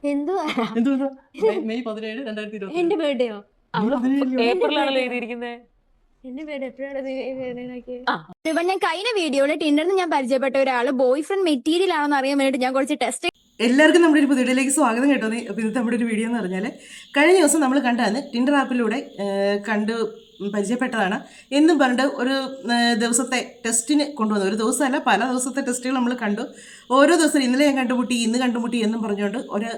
എന്തുവാ എന്തുവാ മെയ് 17 2020 എന്റെ ബർത്ത്ഡേയോ? ഏപ്രിലാണല്ലോ എഴുതിയിരിക്കുന്നത്. എന്റെ ബർത്ത്ഡേ എപ്പോഴാണ്? ഞാൻ കഴിഞ്ഞ വീഡിയോയിൽ ടിൻഡറിന് ഞാൻ പരിചയപ്പെട്ട ഒരാള് ബോയ് ഫ്രണ്ട് മെറ്റീരിയൽ ആണെന്ന് അറിയാൻ വേണ്ടിട്ട് ഞാൻ കുറച്ച് ടെസ്റ്റ്. എല്ലാവർക്കും നമ്മുടെ ഒരു പുതിയ വീഡിയോയിലേക്ക് സ്വാഗതം കേട്ടോ. അപ്പോൾ ഇന്നത്തെ നമ്മുടെ ഒരു വീഡിയോ എന്ന് പറഞ്ഞാൽ കഴിഞ്ഞ ദിവസം നമ്മൾ കണ്ടാണ് ടിൻഡർ ആപ്പിലൂടെ കണ്ട് പരിചയപ്പെട്ടതാണ് എന്നും പറഞ്ഞിട്ട് ഒരു ദിവസത്തെ ടെസ്റ്റിന് കൊണ്ടുവന്നു. ഒരു ദിവസമല്ല, പല ദിവസത്തെ ടെസ്റ്റുകൾ നമ്മൾ കണ്ടു. ഓരോ ദിവസം ഇന്നലെ ഞാൻ കണ്ടുമുട്ടി, ഇന്ന് കണ്ടുമുട്ടി എന്നും പറഞ്ഞുകൊണ്ട് ഒരു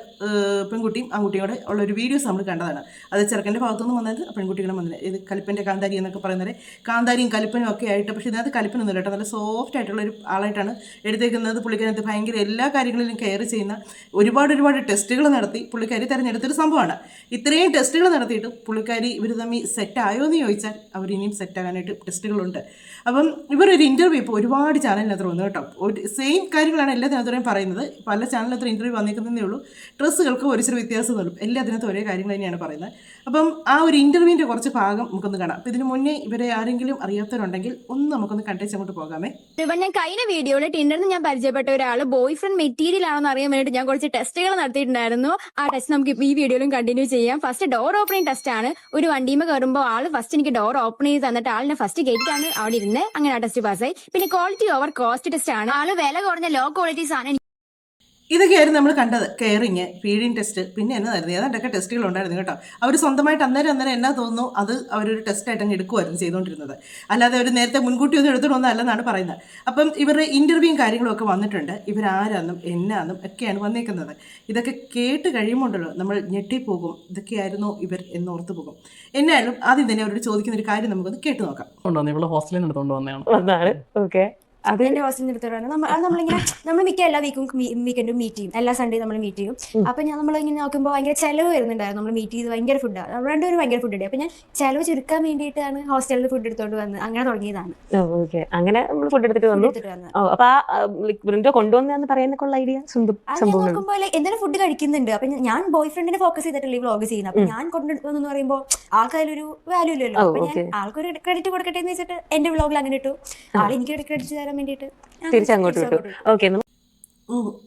പെൺകുട്ടിയും ആൺകുട്ടിയോടെ ഉള്ള ഒരു വീഡിയോസ് നമ്മൾ കണ്ടതാണ്. അത് ചെറുക്കൻ്റെ ഭാഗത്തുനിന്ന് വന്നത്, പെൺകുട്ടികളും വന്നത്. ഇത് കലിപ്പൻ്റെ കാന്താരി എന്നൊക്കെ പറയുന്നത് കാന്താരിയും കലിപ്പനും ഒക്കെ ആയിട്ട്. പക്ഷേ ഇതിനകത്ത് കലിപ്പനൊന്നുമില്ല കേട്ടോ. നല്ല സോഫ്റ്റ് ആയിട്ടുള്ള ഒരു ആളായിട്ടാണ് എടുത്തേക്കുന്നത്. പുള്ളിക്കാരത്ത് ഭയങ്കര എല്ലാ കാര്യങ്ങളിലും കെയർ ചെയ്യുന്ന ഒരുപാട് ടെസ്റ്റുകൾ നടത്തി പുള്ളിക്കാരി തിരഞ്ഞെടുത്തൊരു സംഭവമാണ്. ഇത്രയും ടെസ്റ്റുകൾ നടത്തിയിട്ട് പുള്ളിക്കാരി ഇവർ തമ്മിൽ സെറ്റായോ എന്ന് ചോദിച്ചാൽ അവർ ഇനിയും സെറ്റാകാനായിട്ട് ടെസ്റ്റുകളുണ്ട്. അപ്പം ഇവരൊരു ഇൻ്റർവ്യൂ ഇപ്പോൾ ഒരുപാട് ചാനലിനകത്ത് വന്നു കേട്ടോ. ഒരു സെയിം കാര്യങ്ങളാണ് എല്ലാത്തിനകത്തും പറയുന്നത്. പല ചാനലിനകത്ത് ഇൻ്റർവ്യൂ വന്നിരിക്കുന്നതേ ഉള്ളൂ. ഡ്രസ്സുകൾക്ക് ഒരു ചെറിയ വ്യത്യാസം വരും. എല്ലാത്തിനകത്തും ഒരേ കാര്യങ്ങൾ തന്നെയാണ് പറയുന്നത്. അപ്പം ആ ഒരു ഇൻ്റർവ്യൂവിൻ്റെ കുറച്ച് ഭാഗം നമുക്കൊന്ന് കാണാം. അപ്പോൾ ഇതിന് മുന്നേ ഇവരെ ആരെങ്കിലും അറിയാത്തവരുണ്ടെങ്കിൽ ഒന്ന് നമുക്കൊന്ന് കണ്ടേച്ച് അങ്ങോട്ട് പോകാമേ. ഞാൻ കഴിഞ്ഞ വീഡിയോയിൽ ടിൻഡറിന് ഞാൻ പരിചയപ്പെട്ട ഒരാള് ബോയ് ഫ്രണ്ട് മെറ്റീരിയൽ ആണെന്ന് അറിയാൻ വേണ്ടിട്ട് ഞാൻ കുറച്ച് ടെസ്റ്റുകൾ നടത്തിയിട്ടുണ്ടായിരുന്നു. ആ ടെസ്റ്റ് നമുക്ക് ഈ വീഡിയോയിലും കണ്ടിന്യൂ ചെയ്യാം. ഫസ്റ്റ് ഡോർ ഓപ്പണിംഗ് ടെസ്റ്റ് ആണ്. ഒരു വണ്ടിയുമേ കയറുമ്പോൾ ആള് ഫസ്റ്റ് എനിക്ക് ഡോർ ഓപ്പൺ ചെയ്ത് തന്നിട്ട് ആളിനെ ഫസ്റ്റ് ഗേറ്റാണ് അവിടെ ഇരുന്ന്. അങ്ങനെ ആ ടെസ്റ്റ് പാസ്സായി. പിന്നെ ക്വാളിറ്റി ഓവർ കോസ്റ്റ് ടെസ്റ്റ് ആണ്. ആള് വില കുറഞ്ഞ ലോ ക്വാളിറ്റി സാധനം. ഇതൊക്കെയായിരുന്നു നമ്മൾ കണ്ടത്. കെയറിങ്, ഫീഡിങ് ടെസ്റ്റ്, പിന്നെ എന്നതായിരുന്നു ഏതാണ്ടൊക്കെ ടെസ്റ്റുകൾ ഉണ്ടായിരുന്നു കേട്ടോ. അവർ സ്വന്തമായിട്ട് അന്നേരം എന്നാ തോന്നുന്നു അത് അവരൊരു ടെസ്റ്റായിട്ട് അങ്ങ് എടുക്കുമായിരുന്നു ചെയ്തുകൊണ്ടിരുന്നത്. അല്ലാതെ അവർ നേരത്തെ മുൻകൂട്ടി ഒന്നും എടുത്തിട്ടൊന്നും അല്ലെന്നാണ് പറയുന്നത്. അപ്പം ഇവരുടെ ഇൻ്റർവ്യൂവും കാര്യങ്ങളും ഒക്കെ വന്നിട്ടുണ്ട്. ഇവരാരാന്നും എന്നാന്നും ഒക്കെയാണ് വന്നേക്കുന്നത്. ഇതൊക്കെ കേട്ട് കഴിയുമ്പോണ്ടല്ലോ നമ്മൾ ഞെട്ടിപ്പോകും. ഇതൊക്കെയായിരുന്നു ഇവർ എന്നോർത്ത് പോകും. എന്നാലും ആദ്യം തന്നെ അവരോട് ചോദിക്കുന്ന ഒരു കാര്യം നമുക്കൊന്ന് കേട്ട് നോക്കാം. ഹോസ്റ്റലിൽ നിന്ന് എടുത്തുകൊണ്ട് വന്നതാണ്. ഓക്കെ, അത് എന്റെ ഹോസ്റ്റലിൽ എടുത്തോണ്ട് നമ്മളിങ്ങനെ നമ്മൾ മിക്ക എല്ലാ വീക്കെൻഡും മീറ്റ് ചെയ്യും. എല്ലാ സൺഡേ നമ്മൾ മീറ്റ് ചെയ്യും. അപ്പൊ നമ്മളിങ്ങനെ നോക്കുമ്പോൾ ഭയങ്കര ചെലവ് വരുന്നുണ്ടായിരുന്നു. നമ്മൾ മീറ്റ് ചെയ്ത് ഭയങ്കര ഫുഡാണ്. നമ്മൾ രണ്ടുപേരും ഭയങ്കര ഫുഡ് ഉണ്ട്. അപ്പൊ ഞാൻ ചെലവ് ചുരുക്കാൻ വേണ്ടിയിട്ടാണ് ഹോസ്റ്റലിൽ ഫുഡ് എടുത്തോണ്ട് വന്നത്. അങ്ങനെ തുടങ്ങിയതാണ്. അങ്ങനെ നമ്മൾ ഫുഡ് എടുത്തിട്ട് വന്നു. അപ്പൊ കൊണ്ടുവന്നു പറയുന്നൊക്കെയുള്ള ഐഡിയ നോക്കുമ്പോൾ എന്തെങ്കിലും ഫുഡ് കഴിക്കുന്നുണ്ട്. അപ്പൊ ഞാൻ ബോയ് ഫ്രണ്ടിനെ ഫോക്കസ് ചെയ്തിട്ടല്ലേ വ്ളോഗ് ചെയ്യുന്നത്. അപ്പൊ ഞാൻ കൊണ്ടുവന്നു എന്ന് പറയുമ്പോൾ ആൾക്കതിലൊരു വാല്യൂ ഇല്ലല്ലോ. അപ്പൊ ഞാൻ ആൾക്കൊരു ക്രെഡിറ്റ് കൊടുക്കട്ടെ എന്ന് വെച്ചിട്ട് എന്റെ വ്ളോഗിൽ അങ്ങനെ ഇട്ടു. ആൾ എനിക്ക് ക്രെഡിറ്റ് തരാൻ വേണ്ടിയിട്ട് തിരിച്ചങ്ങോട്ട് വിട്ടു. ഓക്കെ,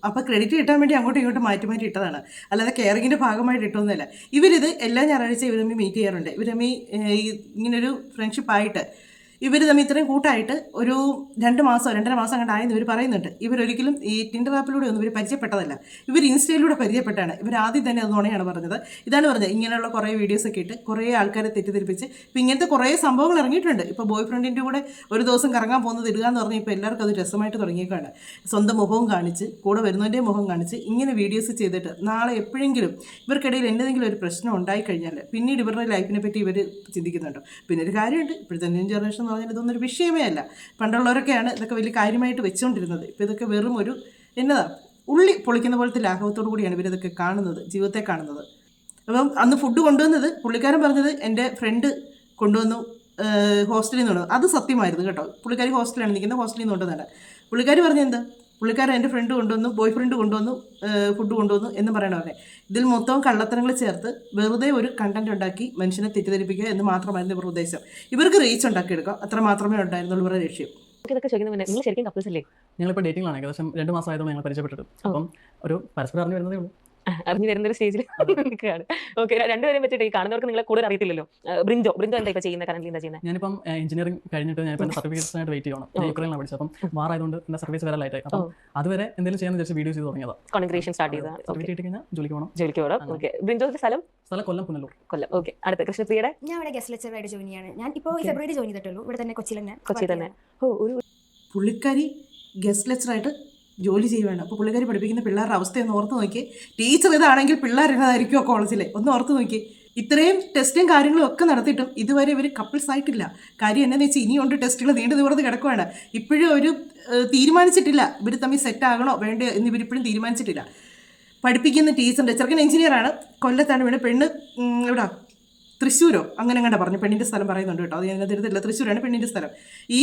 അപ്പോൾ ക്രെഡിറ്റ് കിട്ടാൻ വേണ്ടി അങ്ങോട്ടും ഇങ്ങോട്ടും മാറ്റി ഇട്ടതാണ്. അല്ലാതെ കെയറിങ്ങിൻ്റെ ഭാഗമായിട്ട് ഇട്ടൊന്നുമല്ല. ഇവരിത് എല്ലാ ഞായറാഴ്ച ഇവർ തമ്മിൽ മീറ്റ് ചെയ്യാറുണ്ട്. ഇവർ തമ്മിൽ ഇങ്ങനൊരു ഫ്രണ്ട്ഷിപ്പായിട്ട് ഇവർ തമ്മിൽ ഇത്രയും കൂട്ടായിട്ട് ഒരു 2 മാസം 2.5 മാസം അങ്ങോട്ട് ആയെന്ന് ഇവർ പറയുന്നുണ്ട്. ഇവരൊരിക്കലും ഈ ടിൻഡർ ആപ്പിലൂടെ ഒന്നും ഇവർ പരിചയപ്പെട്ടതല്ല. ഇവർ ഇൻസ്റ്റയിലൂടെ പരിചയപ്പെട്ടാണ്. ഇവർ ആദ്യം തന്നെ അത് നുണയാണ് പറഞ്ഞത്. ഇതാണ് പറഞ്ഞത്, ഇങ്ങനെയുള്ള കുറേ വീഡിയോസൊക്കെ ഇട്ട് കുറേ ആൾക്കാരെ തെറ്റിദ്ധരിപ്പിച്ച് ഇപ്പം ഇങ്ങനത്തെ കുറേ സംഭവങ്ങൾ ഇറങ്ങിയിട്ടുണ്ട്. ഇപ്പോൾ ബോയ് ഫ്രണ്ടിൻ്റെ കൂടെ ഒരു ദിവസം കറങ്ങാൻ പോകുന്നത് ഇടുക എന്ന് പറഞ്ഞാൽ ഇപ്പോൾ എല്ലാവർക്കും അത് രസമായിട്ട് തുടങ്ങിയേക്കാണ്. സ്വന്തം മുഖവും കാണിച്ച് കൂടെ വരുന്നതിൻ്റെ മുഖം കാണിച്ച് ഇങ്ങനെ വീഡിയോസ് ചെയ്തിട്ട് നാളെ എപ്പോഴെങ്കിലും ഇവർക്കിടയിൽ എന്തെങ്കിലും ഒരു പ്രശ്നം ഉണ്ടായിക്കഴിഞ്ഞാൽ പിന്നീട് ഇവരുടെ ലൈഫിനെ പറ്റി ഇവർ ചിന്തിക്കുന്നുണ്ടോ. പിന്നെ ഒരു കാര്യമുണ്ട്, ഇപ്പോഴത്തെ ന്യൂ ജനറേഷൻ പറഞ്ഞാൽ ഇതൊന്നൊരു വിഷയമേ അല്ല. പണ്ടുള്ളവരൊക്കെയാണ് ഇതൊക്കെ വലിയ കാര്യമായിട്ട് വെച്ചുകൊണ്ടിരുന്നത്. ഇപ്പോൾ ഇതൊക്കെ വെറും ഒരു എന്നതാണ് ഉള്ളി പൊളിക്കുന്ന പോലത്തെ ലാഘവത്തോടു കൂടിയാണ് ഇവരിതൊക്കെ കാണുന്നത്, ജീവിതത്തെ കാണുന്നത്. അപ്പം അന്ന് ഫുഡ് കൊണ്ടുവന്നത് പുള്ളിക്കാരൻ പറഞ്ഞത് എൻ്റെ ഫ്രണ്ട് കൊണ്ടുവന്നു ഹോസ്റ്റലിൽ നിന്ന് കൊണ്ടുവന്നു. അത് സത്യമായിരുന്നു കേട്ടോ. പുള്ളിക്കാരി ഹോസ്റ്റലാണ് നിൽക്കുന്നത്, ഹോസ്റ്റലിൽ നിന്ന് കൊണ്ടുവന്നല്ല. പുള്ളിക്കാരി പറഞ്ഞത് എന്താ, പുള്ളിക്കാരൻ എൻ്റെ ഫ്രണ്ട് കൊണ്ടുവന്നു, ബോയ് ഫ്രണ്ട് കൊണ്ടുവന്നു, ഫുഡ് കൊണ്ടുവന്നു എന്ന് പറയണമല്ലേ. ഇതിൽ മൊത്തം കള്ളത്തരങ്ങൾ ചേർത്ത് വെറുതെ ഒരു കണ്ടന്റ് ഉണ്ടാക്കി മനുഷ്യനെ തെറ്റിദ്ധരിപ്പിക്കുക എന്ന് മാത്രമായിരുന്നു ഇവരുടെ ഉദ്ദേശം. ഇവർക്ക് റീച്ച് ഉണ്ടാക്കിയെടുക്കുക, അത്ര മാത്രമേ ഉണ്ടായിരുന്നുള്ളൂ ഇവരുടെ ലക്ഷ്യം. ഞങ്ങളിപ്പോൾ ഡേറ്റിംഗിലാണ്. ഏകദേശം 2 മാസമായതുകൊണ്ട് ഞങ്ങൾ പരിചയപ്പെട്ടിട്ട്. അപ്പം ഒരു പരസ്പരം അറിഞ്ഞു വരുന്നതേ ഉള്ളൂ. അറിഞ്ഞു വരുന്ന ഒരു സ്റ്റേജിൽ നിൽക്കുകയാണ്. ഓക്കെ, രണ്ടുപേരും വെച്ചിട്ട് ഈ കാണുന്നവർക്ക് നിങ്ങളെ കൂടുതൽ അറിയത്തില്ലല്ലോ. ബ്രിഞ്ചോ എന്താ ഇപ്പോൾ ചെയ്യുന്നത്? കറന്റ് എന്താ ചെയ്യുന്നത്? ഞാനിപ്പം എഞ്ചിനീയറിംഗ് കഴിഞ്ഞിട്ട് ഞാൻ ഇപ്പോൾ സർട്ടിഫിക്കറ്റ്സിനായിട്ട് വെയിറ്റ് ചെയ്യണം. യുക്രൈനിലാണ് പഠിച്ചത്. അപ്പം വാറായതുകൊണ്ട് എൻ്റെ സർവീസ് വരെ ലൈറ്റായി. അപ്പം അതുവരെ എന്തെങ്കിലും ചെയ്യാൻ വിചാരിച്ച് വീഡിയോസ് ചെയ്ത് തുടങ്ങിയതാണ്. കോൺഗ്രേഷൻ സ്റ്റാർട്ട് ചെയ്തതാണ്. സർട്ടിഫിക്കറ്റ് കഴിഞ്ഞാൽ ജോലിക്ക് പോകണം. ഓക്കെ, ബ്രിഞ്ചോയുടെ സ്ഥലം കൊല്ലം, പുനലൂർ. ഓക്കെ, അടുത്ത കൃഷ്ണപ്രിയയുടെ ഞാൻ ഇവിടെ ഗസ്റ്റ് ലെക്ചറായിട്ട് ജോയിൻ ചെയ്യാണ്. ഞാൻ ഇപ്പോൾ ഫെബ്രുവരി ജോയിൻ ചെയ്തിട്ടുള്ളൂ. ഇവിടെ തന്നെ കൊച്ചി തന്നെ. പുള്ളിക്കാരി ഗസ്റ്റ് ലെക്ചറായിട്ട് ജോലി ചെയ്യുവാണ്. അപ്പോൾ പുള്ളിക്കാരി പഠിപ്പിക്കുന്ന പിള്ളേരുടെ അവസ്ഥയൊന്ന് ഓർത്ത് നോക്കി. ടീച്ചർ ഇതാണെങ്കിൽ പിള്ളേർ എന്നതായിരിക്കുമോ കോളേജിലെ ഒന്ന് ഓർത്ത് നോക്കി. ഇത്രയും ടെസ്റ്റും കാര്യങ്ങളും ഒക്കെ നടത്തിയിട്ടും ഇതുവരെ ഇവർ കപ്പിൾസ് ആയിട്ടില്ല. കാര്യം എന്താണെന്ന് വെച്ചാൽ ഇനിയുണ്ട് ടെസ്റ്റുകൾ നീണ്ടു നിവർന്ന് കിടക്കുവാണ്. ഇപ്പോഴും ഒരു തീരുമാനിച്ചിട്ടില്ല ഇവർ തമ്മിൽ സെറ്റ് ആകണോ വേണ്ടോ എന്ന് ഇവരിപ്പോഴും തീരുമാനിച്ചിട്ടില്ല. പഠിപ്പിക്കുന്ന ടീച്ചറിൻ്റെ ചെറുക്കൻ എഞ്ചിനീയറാണ്, കൊല്ലത്താണ് വീണ്. പെണ്ണ് ഇവിടെ തൃശ്ശൂരോ അങ്ങനെ കണ്ട പറഞ്ഞു. പെണ്ണിൻ്റെ സ്ഥലം പറയുന്നുണ്ട് കേട്ടോ, അത് ഞാൻ തരുന്നില്ല. തൃശ്ശൂരാണ് പെണ്ണിൻ്റെ സ്ഥലം. ഈ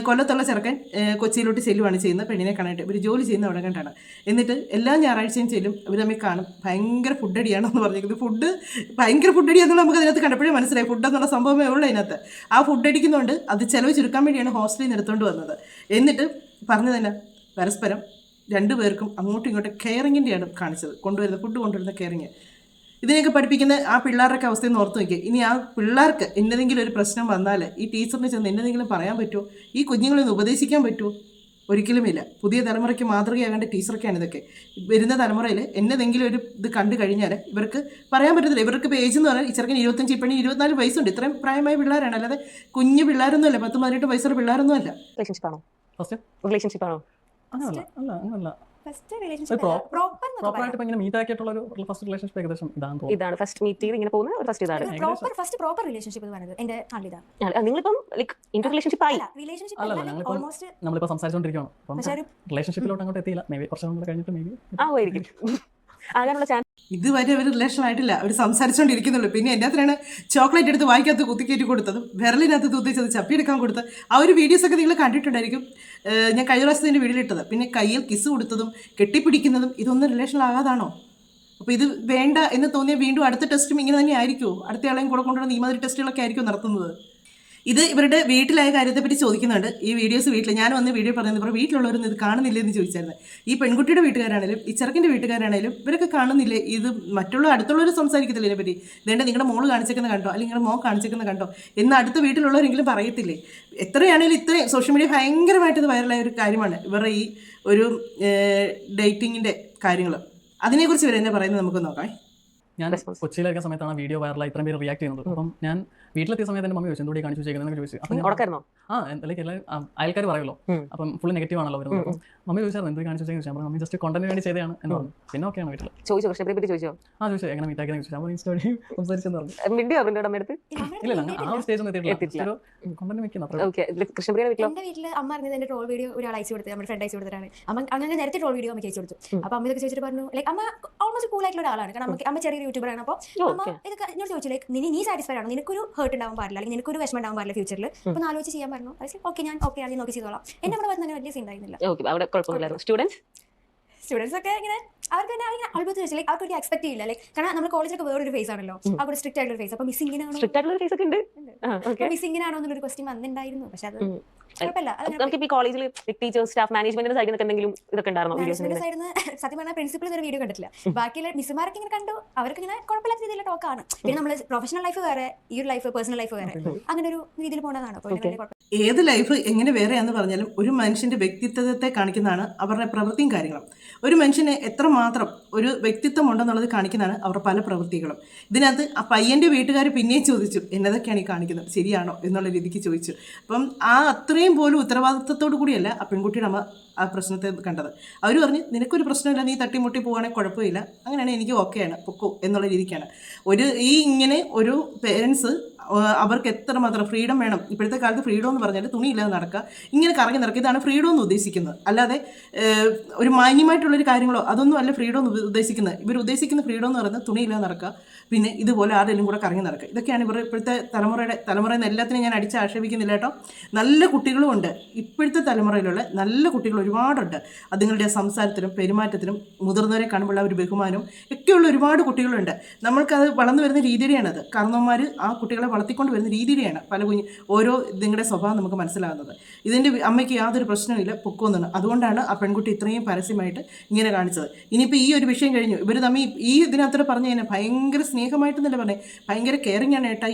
കൊല്ലത്തുള്ള ചെറുക്കൻ കൊച്ചിയിലോട്ട് ചെല്ലുവാണ് ചെയ്യുന്നത് പെണ്ണിനെ കാണാനായിട്ട്. ഇവർ ജോലി ചെയ്യുന്ന അവിടെ കണ്ടാണ്. എന്നിട്ട് എല്ലാ ഞായറാഴ്ചയും ചെല്ലും, ഇവർ തമ്മിൽ കാണും. ഭയങ്കര ഫുഡടിയാണെന്ന് പറഞ്ഞിരിക്കുന്നത്. ഫുഡ് ഭയങ്കര ഫുഡടിയാണെന്നുള്ള നമുക്ക് അതിനകത്ത് കണ്ടപ്പോഴേ മനസ്സിലായി. ഫുഡ് എന്നുള്ള സംഭവമേ ഉള്ളൂ അതിനകത്ത്. ആ ഫുഡ് അടിക്കുന്നുണ്ട്, അത് ചിലവ് ചുരുക്കാൻ വേണ്ടിയാണ് ഹോസ്റ്റലിൽ നിന്ന് എടുത്തുകൊണ്ട് വന്നത്. എന്നിട്ട് പറഞ്ഞു തന്നെ പരസ്പരം രണ്ടുപേർക്കും അങ്ങോട്ടും ഇങ്ങോട്ടും കെയറിങ്ങിൻ്റെയാണ് കാണിച്ചത്. ഫുഡ് കൊണ്ടുവരുന്ന കെയറിങ്. ഇതിനെയൊക്കെ പഠിപ്പിക്കുന്ന ആ പിള്ളേരുടെയൊക്കെ അവസ്ഥയിൽ നിന്ന് ഓർത്ത് നോക്കിയേ. ഇനി ആ പിള്ളേർക്ക് എന്തെങ്കിലും ഒരു പ്രശ്നം വന്നാൽ ഈ ടീച്ചറിന് ചെന്ന് എന്തെങ്കിലും പറയാൻ പറ്റുമോ? ഈ കുഞ്ഞുങ്ങളെ ഒന്ന് ഉപദേശിക്കാൻ പറ്റുമോ? ഒരിക്കലുമില്ല. പുതിയ തലമുറയ്ക്ക് മാതൃകയാകേണ്ട ടീച്ചറൊക്കെയാണ് ഇതൊക്കെ. വരുന്ന തലമുറയിൽ എന്നതെങ്കിലും ഒരു ഇത് കണ്ടു കഴിഞ്ഞാൽ ഇവർക്ക് പറയാൻ പറ്റത്തില്ല. ഇവർക്ക് ഇപ്പോൾ ഏജ് എന്ന് പറഞ്ഞാൽ ഈ ചെറുക്കന് 25, പെണ്ണി 24 വയസ്സുണ്ട്. ഇത്രയും പ്രായമായ പിള്ളേരാണ്, അല്ലാതെ കുഞ്ഞു പിള്ളേരൊന്നുമല്ല, 10-18 വയസ്സുള്ള പിള്ളേരൊന്നും അല്ല. റിലേഷൻഷിപ്പ് ആണോ? ഫസ്റ്റ് പ്രോപ്പറായിട്ട് ഇങ്ങനെ മീറ്റ് ആക്കിയിട്ടുള്ള ഒരു ഫസ്റ്റ് റിലേഷൻഷിപ്പ് ഏകദേശം ഇതാണ് ഫസ്റ്റ് മീറ്റ് ചെയ്ത് ഇങ്ങനെ പോകുന്ന ഫസ്റ്റ് ഇതാണ് പ്രോപ്പർ റിലേഷൻഷിപ്പ് എന്ന് പറയുന്നത് എന്റെ നാട്ടിലാണ്. നിങ്ങളിപ്പം ലൈക്ക് ഇന്റർ റിലേഷൻഷിപ്പ് ആയി? റിലേഷൻഷിപ്പ് സംസാരിച്ചോണ്ടിരിക്കുകയാണ്. റിലേഷൻഷിപ്പിലോട്ട് അങ്ങോട്ട് എത്തിയില്ല. മേ ബി കുറച്ച് കഴിഞ്ഞിട്ട് മേ ബി ആകാനുള്ള ചാൻസ്. ഇതുവരെ അവർ റിലേഷൻ ആയിട്ടില്ല, അവർ സംസാരിച്ചുകൊണ്ടിരിക്കുന്നുള്ളൂ. പിന്നെ എൻ്റെ അത്രയാണ് ചോക്ലേറ്റ് എടുത്ത് വായിക്കകത്ത് കുത്തിക്കയറ്റി കൊടുത്തതും വിരലിനകത്ത് തൂത്തിച്ചത് ചപ്പിയെടുക്കാൻ കൊടുത്തത്. ആ ഒരു വീഡിയോസൊക്കെ നിങ്ങൾ കണ്ടിട്ടുണ്ടായിരിക്കും. ഞാൻ കഴിഞ്ഞ പ്രാവശ്യത്തിൻ്റെ വീഡിയോയിലിട്ടത്. പിന്നെ കയ്യിൽ കിസ് കൊടുത്തതും കെട്ടിപ്പിടിക്കുന്നതും ഇതൊന്നും റിലേഷനിലാകാതാണോ? അപ്പോൾ ഇത് വേണ്ട എന്ന് തോന്നിയാൽ വീണ്ടും അടുത്ത ടെസ്റ്റും ഇങ്ങനെ തന്നെ ആയിരിക്കുമോ? അടുത്തയാളെയും കൂടെ കൊണ്ടുവരുന്ന ഈ മാതിരി ടെസ്റ്റുകളൊക്കെ ആയിരിക്കും നടത്തുന്നത്. ഇത് ഇവരുടെ വീട്ടിലായ കാര്യത്തെപ്പറ്റി ചോദിക്കുന്നുണ്ട്. ഈ വീഡിയോസ് വീട്ടിൽ ഞാൻ വന്ന് വീഡിയോ പറയുന്നത് ഇവരുടെ വീട്ടിലുള്ളവരൊന്നും ഇത് കാണുന്നില്ലേ എന്ന് ചോദിച്ചായിരുന്നു. ഈ പെൺകുട്ടിയുടെ വീട്ടുകാരാണേലും ഈ ചെറുക്കിൻ്റെ വീട്ടുകാരാണേലും ഇവരൊക്കെ കാണുന്നില്ലേ? ഇത് മറ്റുള്ള അടുത്തുള്ളവർ സംസാരിക്കത്തില്ല ഇതിനെപ്പറ്റി. ഇതേണ്ട നിങ്ങളുടെ മോള് കാണിച്ചേക്കുന്ന കണ്ടോ, അല്ലെങ്കിൽ നിങ്ങളുടെ മോൻ കാണിച്ചേക്കുന്ന കണ്ടോ എന്ന് അടുത്ത വീട്ടിലുള്ളവരെങ്കിലും പറയത്തില്ലേ? എത്രയാണേലും ഇത്രയും സോഷ്യൽ മീഡിയ ഭയങ്കരമായിട്ട് ഇത് വൈറലായ ഒരു കാര്യമാണ് ഇവരുടെ ഈ ഒരു ഡേറ്റിങ്ങിൻ്റെ കാര്യങ്ങൾ. അതിനെക്കുറിച്ച് ഇവർ എന്നെ പറയുന്നത് നമുക്ക് നോക്കാം. ഞാൻ കൊച്ചിയിലൊക്കെ സമയത്താണ് വീഡിയോ വൈറലായി ഇത്രയും പേര് റിയാക്ട് ചെയ്യുന്നത്. അപ്പം ഞാൻ വീട്ടിലെത്തിയ സമയത്ത് എൻ്റെ മമ്മി ചോദിച്ചു എന്തുകൂടി കാണിച്ചു വെച്ചേക്കുന്നതെന്ന് ചോദിച്ചു. അപ്പം ലൈക്ക് എല്ലാ അയൽക്കാർ പറയുമല്ലോ, അപ്പം ഫുൾ നെഗറ്റീവ് ആണല്ലോ വരുന്നത്. അപ്പം മമ്മി ചോദിച്ചായിരുന്നു എന്ത് കാണിച്ചു വെച്ചാൽ മമ്മി ജസ്റ്റ് കോണ്ടന്റ് വേണ്ടി ചെയ്തതാണ് എന്ന് പറഞ്ഞു. പിന്നെ ഓക്കെയാണ് വീട്ടിൽ ചോദിച്ചു എങ്ങനെ മീറ്റ് ആക്കിയെന്ന് ചോദിച്ചു. അപ്പോൾ ഇൻസ്റ്റാഗ്രാമിൽ സംസാരിച്ചെന്ന് പറഞ്ഞു. ഇല്ല ആ ഒരു സ്റ്റേജ് ഒന്നും എത്തിയിട്ടില്ല. കോണ്ടന്റ് വെക്കുന്ന എന്റെ വീട്ടിൽ അമ്മ അറിഞ്ഞത് എന്റെ ട്രോൾ വീഡിയോ ഒരാൾ അയച്ചു കൊടുത്തത്, നമ്മുടെ ഫ്രണ്ട് അയച്ചു കൊടുത്തിട്ടാണ്. അമ്മ അങ്ങനെ നേരത്തെ ട്രോൾ വീഡിയോ അമ്മ അയച്ചു കൊടുത്തു. അപ്പോൾ അമ്മ ഇതൊക്കെ ചോദിച്ചിട്ട് പറഞ്ഞു ലൈക്ക് അമ്മ ഓൾമോസ്റ്റ് കൂൾ ആയിട്ടുള്ള ഒരാളാണ്. കാരണം അമ്മ ചെറിയൊരു യൂട്യൂബറാണ്. അപ്പോൾ അമ്മ ഇതൊക്കെ എന്നോട് ചോദിച്ചു ലൈക്ക് നീ സാറ്റിസ്ഫൈഡ് ആണോ, നിനക്കൊരു ഹേർട്ട് ഉണ്ടാവാൻ പാടില്ല, അല്ലെങ്കിൽ നിനക്കൊരു വിഷമം ഉണ്ടാവാൻ പാടില്ല ഫ്യൂച്ചറിൽ, അപ്പോൾ ആലോചിച്ച് ചെയ്യാൻ പറഞ്ഞു. ഓക്കെ ഞാൻ ഓക്കെ ആണെങ്കിൽ നോക്കി ചെയ്തോളാം. എന്നെ അവിടെ വരുന്ന വലിയ സീൻ ഉണ്ടായിരുന്നില്ല. സ്റ്റുഡൻസ് ഒക്കെ ഇങ്ങനെ അവർക്ക് തന്നെ അങ്ങനെ അത്ഭുതം ചോദിച്ചു ലൈക്ക് അവർക്ക് എക്സ്പെക്ട് ചെയ്യില്ല. ലൈക്ക് കാരണം നമ്മുടെ കോളേജിലൊക്കെ വേറൊരു ഫേസ് ആണല്ലോ, അവിടെ സ്ട്രിക്റ്റ് ആയിട്ടുള്ള ഫേസ്. അപ്പോൾ മിസ്സിങ്ങിനാണോ എന്നുള്ളൊരു ക്വസ്റ്റ്യൻ വന്നിട്ടുണ്ടായിരുന്നു. പക്ഷെ അത് കോളേജിൽ ടീച്ചേഴ്സ് സ്റ്റാഫ് മാനേജ്മെന്റിന്റെ സൈഡിൽ നിന്ന് എന്തെങ്കിലും ഇതൊക്കെ ഉണ്ടായിരുന്നോ? സത്യം പറഞ്ഞാൽ പ്രിൻസിപ്പൽ ഒരു വീഡിയോ കണ്ടിട്ടില്ല. ബാക്കിയുള്ള മിസ്സുമാരൊക്കെ ഇങ്ങനെ കണ്ടു, അവർക്ക് ഇങ്ങനെ കുഴപ്പമില്ലാത്ത രീതിയിലുള്ള ടോക്കാണ്. പിന്നെ നമ്മൾ പ്രൊഫഷണൽ ലൈഫ് വേറെ, ഈ ഒരു ലൈഫ് പേഴ്സണൽ ലൈഫ് വേറെ, അങ്ങനെ ഒരു രീതിയിൽ പോകേണ്ടതാണ്. ഏത് ലൈഫ് എങ്ങനെ വേറെയാണെന്ന് പറഞ്ഞാലും ഒരു മനുഷ്യന്റെ വ്യക്തിത്വത്തെ കാണിക്കുന്നതാണ് അവരുടെ പ്രവൃത്തിയും കാര്യങ്ങളും. ഒരു മനുഷ്യന് എത്രമാത്രം ഒരു വ്യക്തിത്വം ഉണ്ടെന്നുള്ളത് കാണിക്കുന്നതാണ് അവരുടെ പല പ്രവൃത്തികളും. ഇതിനകത്ത് ആ പയ്യന്റെ വീട്ടുകാർ പിന്നെയും ചോദിച്ചു എന്നതൊക്കെയാണ് ഈ കാണിക്കുന്നത്, ശരിയാണോ എന്നുള്ള രീതിക്ക് ചോദിച്ചു. അപ്പം ആ അത്രയും പോലും ഉത്തരവാദിത്വത്തോടു കൂടിയല്ല ആ പെൺകുട്ടിയുടെ അമ്മ ആ പ്രശ്നത്തെ കണ്ടത്. അവർ പറഞ്ഞ് നിനക്കൊരു പ്രശ്നമില്ല, നീ തട്ടിമുട്ടി പോവുകയാണെങ്കിൽ കുഴപ്പമില്ല, അങ്ങനെയാണെങ്കിൽ എനിക്ക് ഓക്കെയാണ്, പൊക്കോ എന്നുള്ള രീതിക്കാണ്. ഇങ്ങനെ ഒരു പേരൻസ് അവർക്ക് എത്രമാത്രം ഫ്രീഡം വേണം. ഇപ്പോഴത്തെ കാലത്ത് ഫ്രീഡം എന്ന് പറഞ്ഞാൽ തുണിയില്ലാതെ നടക്കുക, ഇങ്ങനെ കറങ്ങി നടക്കുക, ഇതാണ് ഫ്രീഡം എന്ന് ഉദ്ദേശിക്കുന്നത്. അല്ലാതെ ഒരു മാന്യമായിട്ടുള്ളൊരു കാര്യങ്ങളോ അതൊന്നും അല്ല ഫ്രീഡം എന്ന് ഉദ്ദേശിക്കുന്നത്. ഇവർ ഉദ്ദേശിക്കുന്ന ഫ്രീഡം എന്ന് പറയുന്നത് തുണിയില്ലാതെ നടക്കുക, പിന്നെ ഇതുപോലെ ആരെങ്കിലും കൂടെ കറങ്ങി നടക്കുക. ഇതൊക്കെയാണ് ഇവർ ഇപ്പോഴത്തെ തലമുറയിൽ നിന്ന് എല്ലാത്തിനും ഞാൻ അടിച്ച് ആക്ഷേപിക്കുന്നില്ല കേട്ടോ. നല്ല കുട്ടികളും ഉണ്ട്, ഇപ്പോഴത്തെ തലമുറയിലുള്ള നല്ല കുട്ടികൾ ഒരുപാടുണ്ട്. അതുങ്ങളുടെ സംസാരത്തിലും പെരുമാറ്റത്തിലും മുതിർന്നവരെ കാണുമ്പോഴുള്ള ഒരു ബഹുമാനവും ഒക്കെയുള്ള ഒരുപാട് കുട്ടികളുണ്ട്. നമ്മൾക്കത് വളർന്നു വരുന്ന രീതിയുടെയാണത്. കാരണവന്മാർ ആ കുട്ടികളെ വളർത്തിക്കൊണ്ട് വരുന്ന രീതിയുടെയാണ് ഓരോ നിങ്ങളുടെ സ്വഭാവം നമുക്ക് മനസ്സിലാകുന്നത്. ഇതിൻ്റെ അമ്മയ്ക്ക് യാതൊരു പ്രശ്നമില്ല, പൊക്കോന്നാണ്. അതുകൊണ്ടാണ് ആ പെൺകുട്ടി ഇത്രയും പരസ്യമായിട്ട് ഇങ്ങനെ കാണിച്ചത്. ഇനിയിപ്പോൾ ഈ ഒരു വിഷയം കഴിഞ്ഞു, ഇവർ തമ്മിൽ ഈ ഇതിനകത്ത് പറഞ്ഞു കഴിഞ്ഞാൽ ഭയങ്കര സ്നേഹമായിട്ടെന്നല്ല പറഞ്ഞേ, ഭയങ്കര കെയറിങ് ആണ്.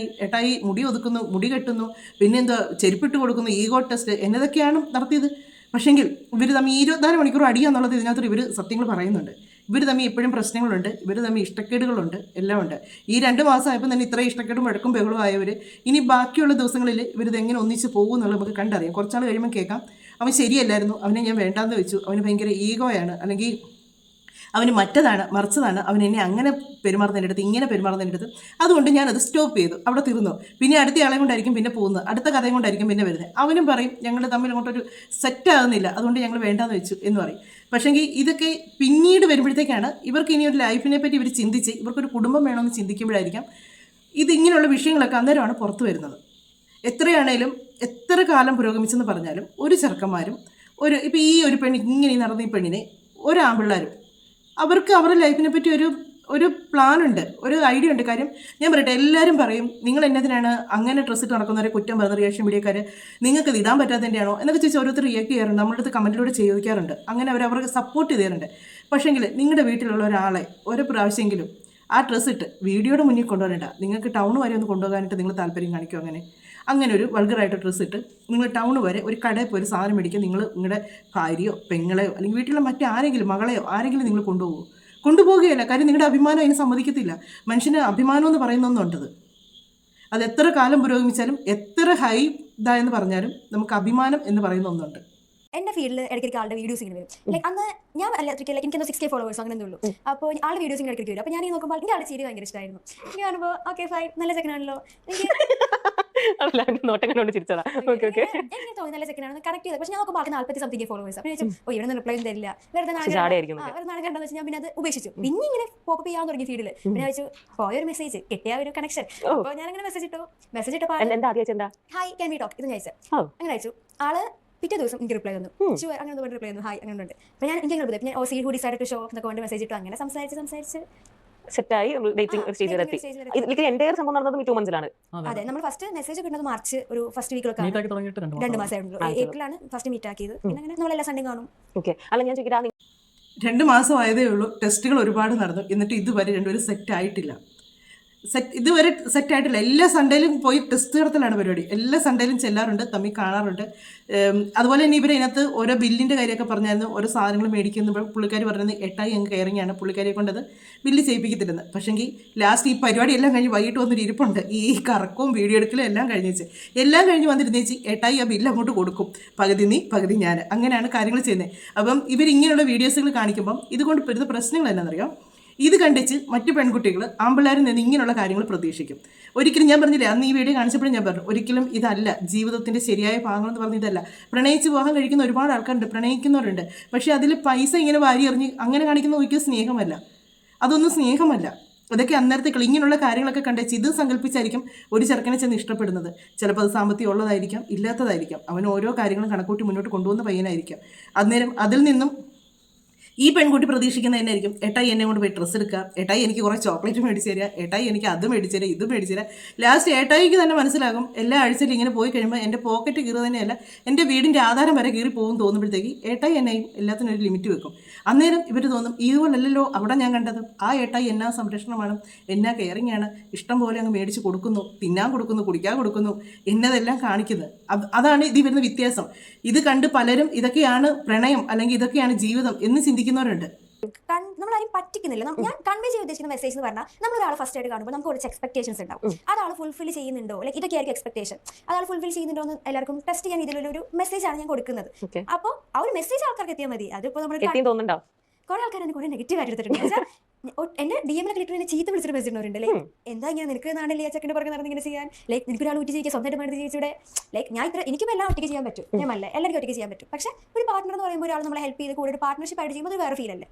ഏട്ടായി മുടി ഒതുക്കുന്നു, മുടി കെട്ടുന്നു, പിന്നെന്താ ചെരുപ്പിട്ട് കൊടുക്കുന്നു, ഈഗോ ടെസ്റ്റ് എന്നതൊക്കെയാണ് നടത്തിയത്. പക്ഷേങ്കിൽ ഇവർ തമ്മിൽ 24 മണിക്കൂർ അടിയാന്നുള്ളത് ഇതിനകത്ത് ഇവർ സത്യങ്ങൾ പറയുന്നുണ്ട്. ഇവർ തമ്മിൽ എപ്പോഴും പ്രശ്നങ്ങളുണ്ട്, ഇവർ തമ്മിൽ ഇഷ്ടക്കേടുകളുണ്ട്, എല്ലാം ഉണ്ട്. ഈ 2 മാസമായപ്പോൾ തന്നെ ഇത്ര ഇഷ്ടക്കേടും വഴക്കും ബഹളവും ആയവർ ഇനി ബാക്കിയുള്ള ദിവസങ്ങളിൽ ഇവരിത് എങ്ങനെ ഒന്നിച്ച് പോകും എന്നുള്ളത് നമുക്ക് കണ്ടറിയാം. കുറച്ചാൾ കഴിയുമ്പോൾ കേൾക്കാം അവൻ ശരിയല്ലായിരുന്നു, അവനെ ഞാൻ വേണ്ടാന്ന് വെച്ചു, അവന് ഭയങ്കര ഈഗോയാണ്, അല്ലെങ്കിൽ അവന് മറ്റതാണ് മറിച്ചതാണ്, അവൻ എന്നെ അങ്ങനെ പെരുമാറുന്നതിൻ്റെ അടുത്ത് ഇങ്ങനെ പെരുമാറുന്നതിൻ്റെ അടുത്ത്, അതുകൊണ്ട് ഞാനത് സ്റ്റോപ്പ് ചെയ്തു, അവിടെ തീർന്നു. പിന്നെ അടുത്ത ആളെ കൊണ്ടായിരിക്കും പിന്നെ പോകുന്നത്, അടുത്ത കഥയും കൊണ്ടായിരിക്കും പിന്നെ വരുന്നത്. അവനും പറയും ഞങ്ങൾ തമ്മിൽ അങ്ങോട്ടൊരു സെറ്റാകുന്നില്ല, അതുകൊണ്ട് ഞങ്ങൾ വേണ്ടാന്ന് വെച്ചു എന്ന് പറയും. പക്ഷേങ്കിൽ ഇതൊക്കെ പിന്നീട് വരുമ്പോഴത്തേക്കാണ് ഇവർക്ക് ഇനി ഒരു ലൈഫിനെ പറ്റി ഇവർ ചിന്തിച്ച് ഇവർക്കൊരു കുടുംബം വേണമെന്ന് ചിന്തിക്കുമ്പോഴായിരിക്കാം ഇതിങ്ങനെയുള്ള വിഷയങ്ങളൊക്കെ അന്നേരമാണ് പുറത്തു വരുന്നത്. എത്രയാണേലും എത്ര കാലം പുരോഗമിച്ചെന്ന് പറഞ്ഞാലും ഒരു ചെറുക്കന്മാരും ഇപ്പോൾ ഈ ഒരു പെണ്ണ് ഇങ്ങനെ നടന്ന ഈ പെണ്ണിനെ ഒരാമ്പിള്ളേരും അവർക്ക് അവരുടെ ലൈഫിനെ പറ്റി ഒരു ഒരു പ്ലാനുണ്ട്, ഒരു ഐഡിയ ഉണ്ട്. കാര്യം ഞാൻ പറയട്ടെ, എല്ലാവരും പറയും നിങ്ങൾ എന്നതിനാണ് അങ്ങനെ ഡ്രസ്സ് ഇട്ട് നടക്കുന്നവരെ കുറ്റം പറയുന്ന റിയാക്ഷൻ മീഡിയക്കാർ, നിങ്ങൾക്ക് ഇത് ഇടാൻ പറ്റാത്തതിൻ്റെയാണോ എന്നൊക്കെ ചോദിച്ചാൽ ഓരോരുത്തർ റിയാക്ട് ചെയ്യാറുണ്ട്, നമ്മുടെ അടുത്ത് കമൻറ്റിലൂടെ ചോദിക്കാറുണ്ട്. അങ്ങനെ അവർക്ക് സപ്പോർട്ട് ചെയ്യാറുണ്ട്. പക്ഷേങ്കിൽ നിങ്ങളുടെ വീട്ടിലുള്ള ഒരാളെ ഒരു പ്രാവശ്യമെങ്കിലും ആ ഡ്രസ്സ് ഇട്ട് വീഡിയോയുടെ മുന്നിൽ കൊണ്ടുവരേണ്ട, നിങ്ങൾക്ക് ടൗൺ വരെ ഒന്ന് കൊണ്ടുപോകാനായിട്ട് നിങ്ങൾ താല്പര്യം കാണിക്കും. അങ്ങനെ ഒരു വൾഗറായിട്ട് ഡ്രസ്സ് ഇട്ട് നിങ്ങൾ ടൗൺ വരെ ഒരു കടയിൽ പോയി ഒരു സാധനം മേടിക്കുക, നിങ്ങൾ നിങ്ങളുടെ ഭാര്യയോ പെങ്ങളെയോ അല്ലെങ്കിൽ വീട്ടിലുള്ള മറ്റാരെങ്കിലും മകളെയോ ആരെങ്കിലും നിങ്ങൾ കൊണ്ടുപോകുകയല്ല. കാര്യം നിങ്ങളുടെ അഭിമാനം അതിന് സമ്മതിക്കത്തില്ല. മനുഷ്യന് അഭിമാനം എന്ന് പറയുന്ന ഒന്നുണ്ടത്. അത് എത്ര കാലം പുരോഗമിച്ചാലും എത്ര ഹൈ ഇതായെന്ന് പറഞ്ഞാലും നമുക്ക് അഭിമാനം എന്ന് പറയുന്ന ഒന്നുണ്ട്. എന്റെ ഫീൽഡിൽ ഇടയ്ക്ക് ആളുടെ വീഡിയോസ് ഇങ്ങനെ വരും. ലൈക്ക് അന്ന് ഞാൻ ഇലക്ട്രിക്കൽ എനിക്ക് 6K ഫോളോവേഴ്സ് അങ്ങനെ ഉള്ളൂ. അപ്പോൾ ആളുടെ വീഡിയോസ് ഇങ്ങനെ ഇടയ്ക്ക് വരും. അപ്പോൾ ഞാൻ ഈ നോക്കുമ്പോൾ എനിക്ക് ആളുടെ ചിരി ഭയങ്കര ഇഷ്ടമായിരുന്നു. എനിക്ക് കാണുമ്പോൾ ഓക്കെ ഫൈൻ, നല്ല ചെക്കനാണല്ലോ, നോട്ടം കണ്ടോണ്ട് ചിരിച്ചതാ. എനിക്ക് തോന്നി നല്ല ചെക്കനാണ് കണക്ട് ചെയ്തത്. പക്ഷെ ഞാൻ നോക്കുമ്പോൾ ആൾക്ക് 40-something ഫോളോവേഴ്സ്. അപ്പോൾ ഞാൻ ഓ ഇവിടെ റിപ്ലൈ തരില്ല, വെറുതെ നാളെ കണ്ടെന്ന് വെച്ചാൽ ഞാൻ പിന്നെ അത് ഉപേക്ഷിച്ചു. പിന്നെ ഇങ്ങനെ പോപ്പ് ചെയ്യാൻ തുടങ്ങി ഫീൽഡിൽ. പിന്നെ വെച്ചു പോയൊരു മെസ്സേജ് കിട്ടിയ ഒരു കണക്ഷൻ. അപ്പോൾ ഞാൻ അങ്ങനെ മെസ്സേജ് ഇട്ടു ഹായ് ക്യാൻ വി ടോക്ക് ഇത് ഞാൻ അയച്ചു. അങ്ങനെ അയച്ചു. ആള് പിറ്റേ ദിവസം എനിക്ക് റിപ്ലൈ തന്നു, അങ്ങനെ റിപ്ലൈ തന്നു, ഹായ് അങ്ങനെ ഉണ്ട്. അപ്പോൾ ഞാൻ എനിക്ക് പിന്നെ oh see who decided to show എന്നൊക്കെ കൊണ്ട് മെസ്സേജ് ഇട്ടു. അങ്ങനെ സംസാരിച്ച് സെറ്റായി ഡേറ്റിംഗ് സ്റ്റേജിൽ എത്തി. ഇതിലേക്ക് എൻ്റെയർ സംഭവം നടന്നത് 2 മന്ത്സിലാണ്. അതെ, നമ്മൾ ഫസ്റ്റ് മെസ്സേജ് കിട്ടുന്നത് മാർച്ച് ഒരു ഫസ്റ്റ് വീക്കിലൊക്കെ 2 മാസമായിരുന്നു. ഏപ്രിലാണ് ഫസ്റ്റ് മീറ്റ് ആക്കിയത്. പിന്നെ അങ്ങനെ നമ്മൾ എല്ലാ സൺഡേ കാണും. ഓക്കെ, അല്ല ഞാൻ ചോദിക്കട്ടെ, 2 മാസമായതേ ഉള്ളൂ, ടെസ്റ്റുകൾ ഒരുപാട് നടന്നു, എന്നിട്ട് ഇതുവരെ രണ്ടുപേരും സെറ്റ് ആയിട്ടില്ല. ഇതുവരെ സെറ്റായിട്ടില്ല. എല്ലാ സൺഡേയിലും പോയി ടെസ്റ്റ് നടത്തലാണ് പരിപാടി. എല്ലാ സൺഡേയിലും ചെല്ലാറുണ്ട്, തമ്മിൽ കാണാറുണ്ട്. അതുപോലെ തന്നെ ഇവരതിനകത്ത് ഓരോ ബില്ലിൻ്റെ കാര്യമൊക്കെ പറഞ്ഞായിരുന്നു. ഓരോ സാധനങ്ങൾ മേടിക്കുമ്പോൾ പുള്ളിക്കാർ പറഞ്ഞത് 8 അങ്ങ് കയറിങ്ങാണ്, പുള്ളിക്കാരെ കൊണ്ടത് ബില്ല് ചെയ്യിപ്പിക്കത്തില്ലെന്ന്. പക്ഷേങ്കിൽ ലാസ്റ്റ് ഈ പരിപാടി എല്ലാം കഴിഞ്ഞ് വൈകിട്ട് വന്നൊരു ഇരിപ്പുണ്ട്, ഈ കറക്കവും വീഡിയോ എടുക്കലും എല്ലാം കഴിഞ്ഞ് വന്നിരുന്നേച്ച് 8 ആ ബില്ല് അങ്ങോട്ട് കൊടുക്കും, പകുതി നീ പകുതി ഞാൻ, അങ്ങനെയാണ് കാര്യങ്ങൾ ചെയ്യുന്നത്. അപ്പം ഇവരിങ്ങനെയുള്ള വീഡിയോസുകൾ കാണിക്കുമ്പം ഇതുകൊണ്ട് വരുന്ന പ്രശ്നങ്ങൾ എന്നാണെന്നറിയാം. ഇത് കണ്ടിച്ച് മറ്റു പെൺകുട്ടികൾ ആമ്പിള്ളേരിൽ നിന്ന് ഇങ്ങനെയുള്ള കാര്യങ്ങൾ പ്രതീക്ഷിക്കും. ഒരിക്കലും ഞാൻ പറഞ്ഞില്ലേ, അന്ന് ഈ വീഡിയോ കാണിച്ചപ്പോഴും ഞാൻ പറഞ്ഞു, ഒരിക്കലും ഇതല്ല ജീവിതത്തിൻ്റെ ശരിയായ ഭാഗങ്ങളെന്ന് പറഞ്ഞ ഇതല്ല. പ്രണയിച്ച് വിവാഹം കഴിക്കുന്ന ഒരുപാട് ആൾക്കാരുണ്ട്, പ്രണയിക്കുന്നവരുണ്ട്. പക്ഷേ അതിൽ പൈസ ഇങ്ങനെ വാരി എറിഞ്ഞ് അങ്ങനെ കാണിക്കുന്ന ഒരിക്കലും സ്നേഹമല്ല, അതൊന്നും സ്നേഹമല്ല. അതൊക്കെ അന്നേരത്തേക്കുള്ള ഇങ്ങനെയുള്ള കാര്യങ്ങളൊക്കെ കണ്ടേച്ച് ഇത് സങ്കല്പിച്ചായിരിക്കും ഒരു ചെറുക്കനെ ചെന്ന് ഇഷ്ടപ്പെടുന്നത്. ചിലപ്പോൾ അത് സാമ്പത്തികം ഉള്ളതായിരിക്കാം, ഇല്ലാത്തതായിരിക്കാം. അവൻ ഓരോ കാര്യങ്ങളും കണക്കൂട്ടി മുന്നോട്ട് കൊണ്ടുപോകുന്ന പയ്യനായിരിക്കാം. അന്നേരം അതിൽ നിന്നും ഈ പെൺകുട്ടി പ്രതീക്ഷിക്കുന്നത് തന്നെയായിരിക്കും, ഏട്ടായി എന്നെ കൊണ്ട് പോയി ഡ്രസ്സ് എടുക്കുക, ഏട്ടായി എനിക്ക് കുറേ ചോക്ലേറ്റ് മേടിച്ച് തരിക, ഏട്ടായി എനിക്ക് അത് മേടിച്ച് തരിക, ഇത് മേടിച്ച് തരിക. ലാസ്റ്റ് ഏട്ടായിക്ക് തന്നെ മനസ്സിലാകും എല്ലാ ആഴ്ചയിലും ഇങ്ങനെ പോയി കഴിയുമ്പോൾ എൻ്റെ പോക്കറ്റ് കീറുക തന്നെയല്ല, എൻ്റെ വീടിൻ്റെ ആധാരം വരെ കീറി പോകും തോന്നുമ്പോഴത്തേക്ക് ഏട്ടായി എന്നെയും എല്ലാത്തിനും ഒരു ലിമിറ്റ് വെക്കും. അന്നേരം ഇവർ തോന്നും ഇതുപോലല്ലോ അവിടെ ഞാൻ കണ്ടത്, ആ ഏട്ടായി എന്നാ സംരക്ഷണമാണ്, എന്നാ കെയറിങ് ആണ്, ഇഷ്ടം പോലെ അങ്ങ് മേടിച്ച് കൊടുക്കുന്നു, തിന്നാൻ കൊടുക്കുന്നു, കുടിക്കാൻ കൊടുക്കുന്നു, എന്നതെല്ലാം കാണിക്കുന്നത്. അതാണ് ഇത് വരുന്ന വ്യത്യാസം. ഇത് കണ്ട് പലരും ഇതൊക്കെയാണ് പ്രണയം അല്ലെങ്കിൽ ഇതൊക്കെയാണ് ജീവിതം എന്ന് ചിന്തിക്കുന്നവരുണ്ട്. നമ്മളാരും പറ്റിക്കുന്നില്ല. ഞാൻ കൺവേ ചെയ്യാൻ ഉദ്ദേശിക്കുന്ന മെസ്സേജ് എന്ന് പറഞ്ഞാൽ, നമ്മൾ ഒരാൾ ഫസ്റ്റ് ആയിട്ട് കാണുമ്പോൾ നമുക്ക് കുറച്ച് എക്സ്പെക്ടേഷൻസ് ഉണ്ടാവും. അതാൾ ഫുൾഫിൽ ചെയ്യുന്നുണ്ടോ, ലൈക്ക് ഇതൊക്കെയായിരിക്കും എക്സ്പെക്ടേഷൻ. അതാൾ ഫുൾഫിൽ ചെയ്യുന്നുണ്ടോ എന്ന് എല്ലാവർക്കും ടെസ്റ്റ് ചെയ്യാൻ ഇതിലൊരു മെസ്സേജാണ് ഞാൻ കൊടുക്കുന്നത്. അപ്പോൾ ആ ഒരു മെസ്സേജ് ആൾക്കാർക്ക് എത്തിയാൽ മതി. അതിപ്പോൾ നമ്മൾ കുറെ ആൾക്കാർ എന്നെ കുറെ നെഗറ്റീവ് ആയിട്ട് എടുത്തിട്ടുണ്ട്. എന്റെ DM-ൽ ഇട്ട് എന്നെ ചീത്ത വിളിച്ചിട്ട് മെസ്സേജ് ഉണ്ട്, ലൈക്ക് എന്താ ഇങ്ങനെ നിനക്ക് നാടല്ലേ ആ ചെക്കൻ്റെ പുറകെ നടന്ന് ഇങ്ങനെ ചെയ്യാൻ, ലൈക്ക് നിനക്കൊരാൾ ഒറ്റ ജീവിക്കുക, സ്വന്തമായിട്ട് മരുന്ന് ജീവിച്ചൂടെ, ലൈക്ക് ഞാൻ എനിക്കും എല്ലാം ഒറ്റയ്ക്ക് ചെയ്യാൻ പറ്റും, ഞാൻ അല്ല എല്ലാവർക്കും ഒറ്റയ്ക്ക് ചെയ്യാൻ പറ്റും. പക്ഷേ ഒരു പാർട്ണർ എന്ന് പറയുമ്പോൾ ഒരാൾ നമ്മളെ ഹെൽപ്പ് ചെയ്ത് കൂടെ ഒരു പാർട്ണർഷിപ്പ് ആയിട്ട് ചെയ്യുമ്പോൾ അത് വേറെ ഫീൽ അല്ലേ.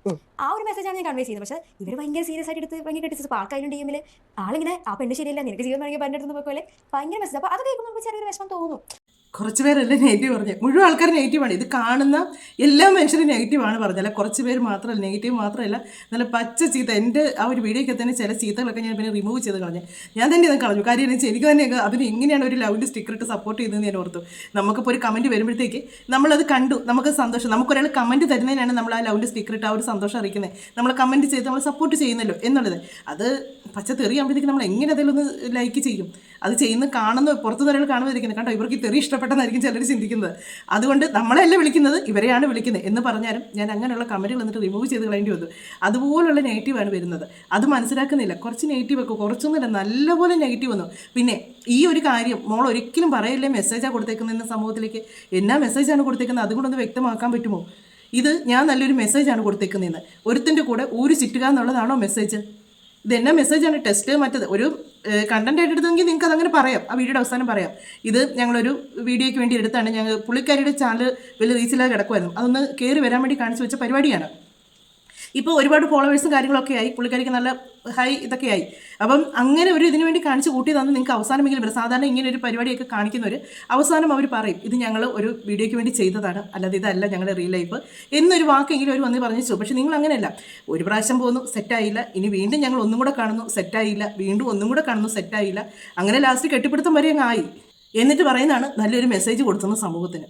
ആ ഒരു മെസ്സേജാണ് ഞാൻ കൺവേ ചെയ്യുന്നത്. പക്ഷേ ഇവർ ഭയങ്കര സീരിയസ് ആയിട്ട് എടുത്ത് ഭയങ്കര കെട്ടിച്ചത്. അപ്പോൾ ആൾക്കാരും DM-ൽ ആളിങ്ങനെ ആ പെണ്ണ് ശരിയല്ല, നിനക്ക് ജീവിതം വേണമെങ്കിൽ പണ്ടെടുത്ത് പോലെ ഭയങ്കര മെസ്സേജ്. അപ്പോൾ അത് കേൾക്കുമ്പോൾ നമുക്ക് ചെറിയൊരു വിഷമം തോന്നും. കുറച്ച് പേരല്ലേ നെഗറ്റീവ് പറഞ്ഞത്, മുഴുവൻ ആൾക്കാർ നെഗറ്റീവാണ്. ഇത് കാണുന്ന എല്ലാ മനുഷ്യരും നെഗറ്റീവാണ് പറഞ്ഞത്, കുറച്ച് പേര് മാത്രമല്ല, നെഗറ്റീവ് മാത്രമല്ല, നല്ല പച്ച ചീത്ത. എൻ്റെ ആ ഒരു വീഡിയോയ്ക്ക് തന്നെ ചില ചീത്തകളൊക്കെ ഞാൻ പിന്നെ റിമൂവ് ചെയ്ത് കളഞ്ഞു. ഞാൻ തന്നെ ഇത് കളഞ്ഞു. കാര്യം എന്ന് വെച്ചാൽ എനിക്ക് തന്നെ അതിന് എങ്ങനെയാണ് ഒരു ലവിൻ്റെ സ്റ്റിക്കർ ഇട്ട് സപ്പോർട്ട് ചെയ്തതെന്ന് ഞാൻ ഓർത്തു. നമുക്കിപ്പോൾ ഒരു കമൻറ്റ് വരുമ്പോഴത്തേക്ക് നമ്മളത് കണ്ടു, നമുക്ക് സന്തോഷം, നമുക്കൊരാൾ കമൻറ്റ് തരുന്നതിനാണ് നമ്മൾ ആ ലവിൻ്റെ സ്റ്റിക്കർ ഇട്ട് ആ ഒരു സന്തോഷം അറിയിക്കുന്നത്. നമ്മൾ കമൻറ്റ് ചെയ്ത് നമ്മൾ സപ്പോർട്ട് ചെയ്യുന്നല്ലോ എന്നുള്ളത്. അത് പച്ച തെറിയാകുമ്പോഴത്തേക്ക് നമ്മൾ എങ്ങനെ അതിലൊന്ന് ലൈക്ക് ചെയ്യും. അത് ചെയ്യുന്ന കാണുന്ന പുറത്തുനിന്ന് ഒരാൾ കാണുമായിരിക്കുന്നത്, കണ്ടോ ഇവർക്ക് തെറി ഇഷ്ടപ്പെട്ടെന്നായിരിക്കും ചിലർ ചിന്തിക്കുന്നത്. അതുകൊണ്ട് നമ്മളെല്ലാം വിളിക്കുന്നത് ഇവരെയാണ് വിളിക്കുന്നത് എന്ന് പറഞ്ഞാലും ഞാൻ അങ്ങനെയുള്ള കമൻറ്റുകൾ എന്നിട്ട് റിമൂവ് ചെയ്ത് കളയേണ്ടി വന്നു. അതുപോലുള്ള നെഗറ്റീവാണ് വരുന്നത്. അത് മനസ്സിലാക്കുന്നില്ല. കുറച്ച് നെഗറ്റീവ് ഒക്കെ, കുറച്ചൊന്നുമില്ല, നല്ലപോലെ നെഗറ്റീവ് വന്നു. പിന്നെ ഈ ഒരു കാര്യം മോൾ ഒരിക്കലും പറയല്ലേ മെസ്സേജാണ് കൊടുത്തേക്കുന്നതെന്ന് സമൂഹത്തിലേക്ക്, എന്നാ മെസ്സേജാണ് കൊടുത്തേക്കുന്നത് അതുകൊണ്ടൊന്ന് വ്യക്തമാക്കാൻ പറ്റുമോ? ഇത് ഞാൻ നല്ലൊരു മെസ്സേജാണ് കൊടുത്തേക്കുന്നതെന്ന്, ഒരുത്തിൻ്റെ കൂടെ ഊര് ചുറ്റുക എന്നുള്ളതാണോ മെസ്സേജ്? ഇതെന്നാ മെസ്സേജാണ്? ടെസ്റ്റ് മറ്റത് ഒരു കണ്ടന്റ് ആയിട്ട് എടുത്തെങ്കിൽ നിങ്ങൾക്ക് അതങ്ങനെ പറയാം, ആ വീഡിയോയുടെ അവസാനം പറയാം. ഇത് ഞങ്ങളൊരു വീഡിയോയ്ക്ക് വേണ്ടി എടുത്താണ്. ഞങ്ങൾ പുള്ളിക്കാരിയുടെ ചാനൽ വലിയ റീച്ചിലായി കിടക്കുമായിരുന്നു, അതൊന്ന് കയറി വരാൻ വേണ്ടി കാണിച്ചു വെച്ച പരിപാടിയാണ്. ഇപ്പോൾ ഒരുപാട് ഫോളോവേഴ്സും കാര്യങ്ങളൊക്കെ ആയി, പുള്ളിക്കാരിക്ക് നല്ല ഹൈ ഇതൊക്കെ ആയി. അപ്പം അങ്ങനെ ഒരു ഇതിനു വേണ്ടി കാണിച്ച് കൂട്ടിയതാണ്. നിങ്ങൾക്ക് അവസാനമെങ്കിലും വരും. സാധാരണ ഇങ്ങനെ ഒരു പരിപാടിയൊക്കെ കാണിക്കുന്നവർ അവസാനം അവർ പറയും ഇത് ഞങ്ങൾ ഒരു വീഡിയോയ്ക്ക് വേണ്ടി ചെയ്തതാണ്, അല്ലാതെ ഇതല്ല ഞങ്ങളുടെ റിയൽ ലൈഫ് എന്നൊരു വാക്കെങ്കിലും അവർ വന്ന് പറഞ്ഞു. പക്ഷെ നിങ്ങൾ അങ്ങനെയല്ല, ഒരു പ്രാവശ്യം പോകുന്നു സെറ്റായില്ല, ഇനി വീണ്ടും ഞങ്ങൾ ഒന്നും കൂടെ കാണുന്നു സെറ്റായില്ല, വീണ്ടും ഒന്നും കൂടെ കാണുന്നു സെറ്റായില്ല, അങ്ങനെ ലാസ്റ്റ് കെട്ടിപ്പിടുത്തം വരെ അങ്ങ് ആയി. എന്നിട്ട് പറയുന്നതാണ് നല്ലൊരു മെസ്സേജ് കൊടുത്തുന്ന സമൂഹത്തിന്.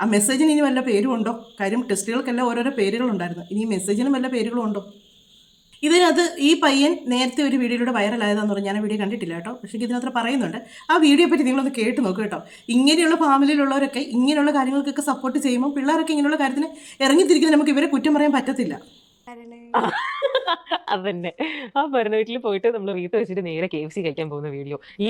ആ മെസ്സേജിന് ഇനി വല്ല പേരും ഉണ്ടോ? കാര്യം ടെസ്റ്റുകൾക്കെല്ലാം ഓരോരോ പേരുകളുണ്ടായിരുന്നു, ഇനി മെസ്സേജിനും വല്ല പേരുകളും ഉണ്ടോ? ഇതിനകത്ത് ഈ പയ്യൻ നേരത്തെ ഒരു വീഡിയോയിലൂടെ വൈറലായതാന്ന് പറഞ്ഞു. ഞാൻ ആ വീഡിയോ കണ്ടിട്ടില്ല കേട്ടോ, പക്ഷേ ഇതിനകത്ത് പറയുന്നുണ്ട്. ആ വീഡിയോ പറ്റി നിങ്ങളൊന്ന് കേട്ട് നോക്കുക കേട്ടോ. ഇങ്ങനെയുള്ള ഫാമിലിയിലുള്ളവരൊക്കെ ഇങ്ങനെയുള്ള കാര്യങ്ങൾക്കൊക്കെ സപ്പോർട്ട് ചെയ്യുമ്പോൾ പിള്ളേരൊക്കെ ഇങ്ങനെയുള്ള കാര്യത്തിന് ഇറങ്ങിത്തിരിക്കുന്നത് നമുക്ക് ഇവരെ കുറ്റം പറയാൻ പറ്റത്തില്ല. അതന്നെ ആ പറഞ്ഞ വീട്ടിൽ പോയിട്ട് നമ്മൾ വീട്ടിൽ വെച്ചിട്ട് നേരെ KFC കഴിക്കാൻ പോകുന്ന വീഡിയോ. ഈ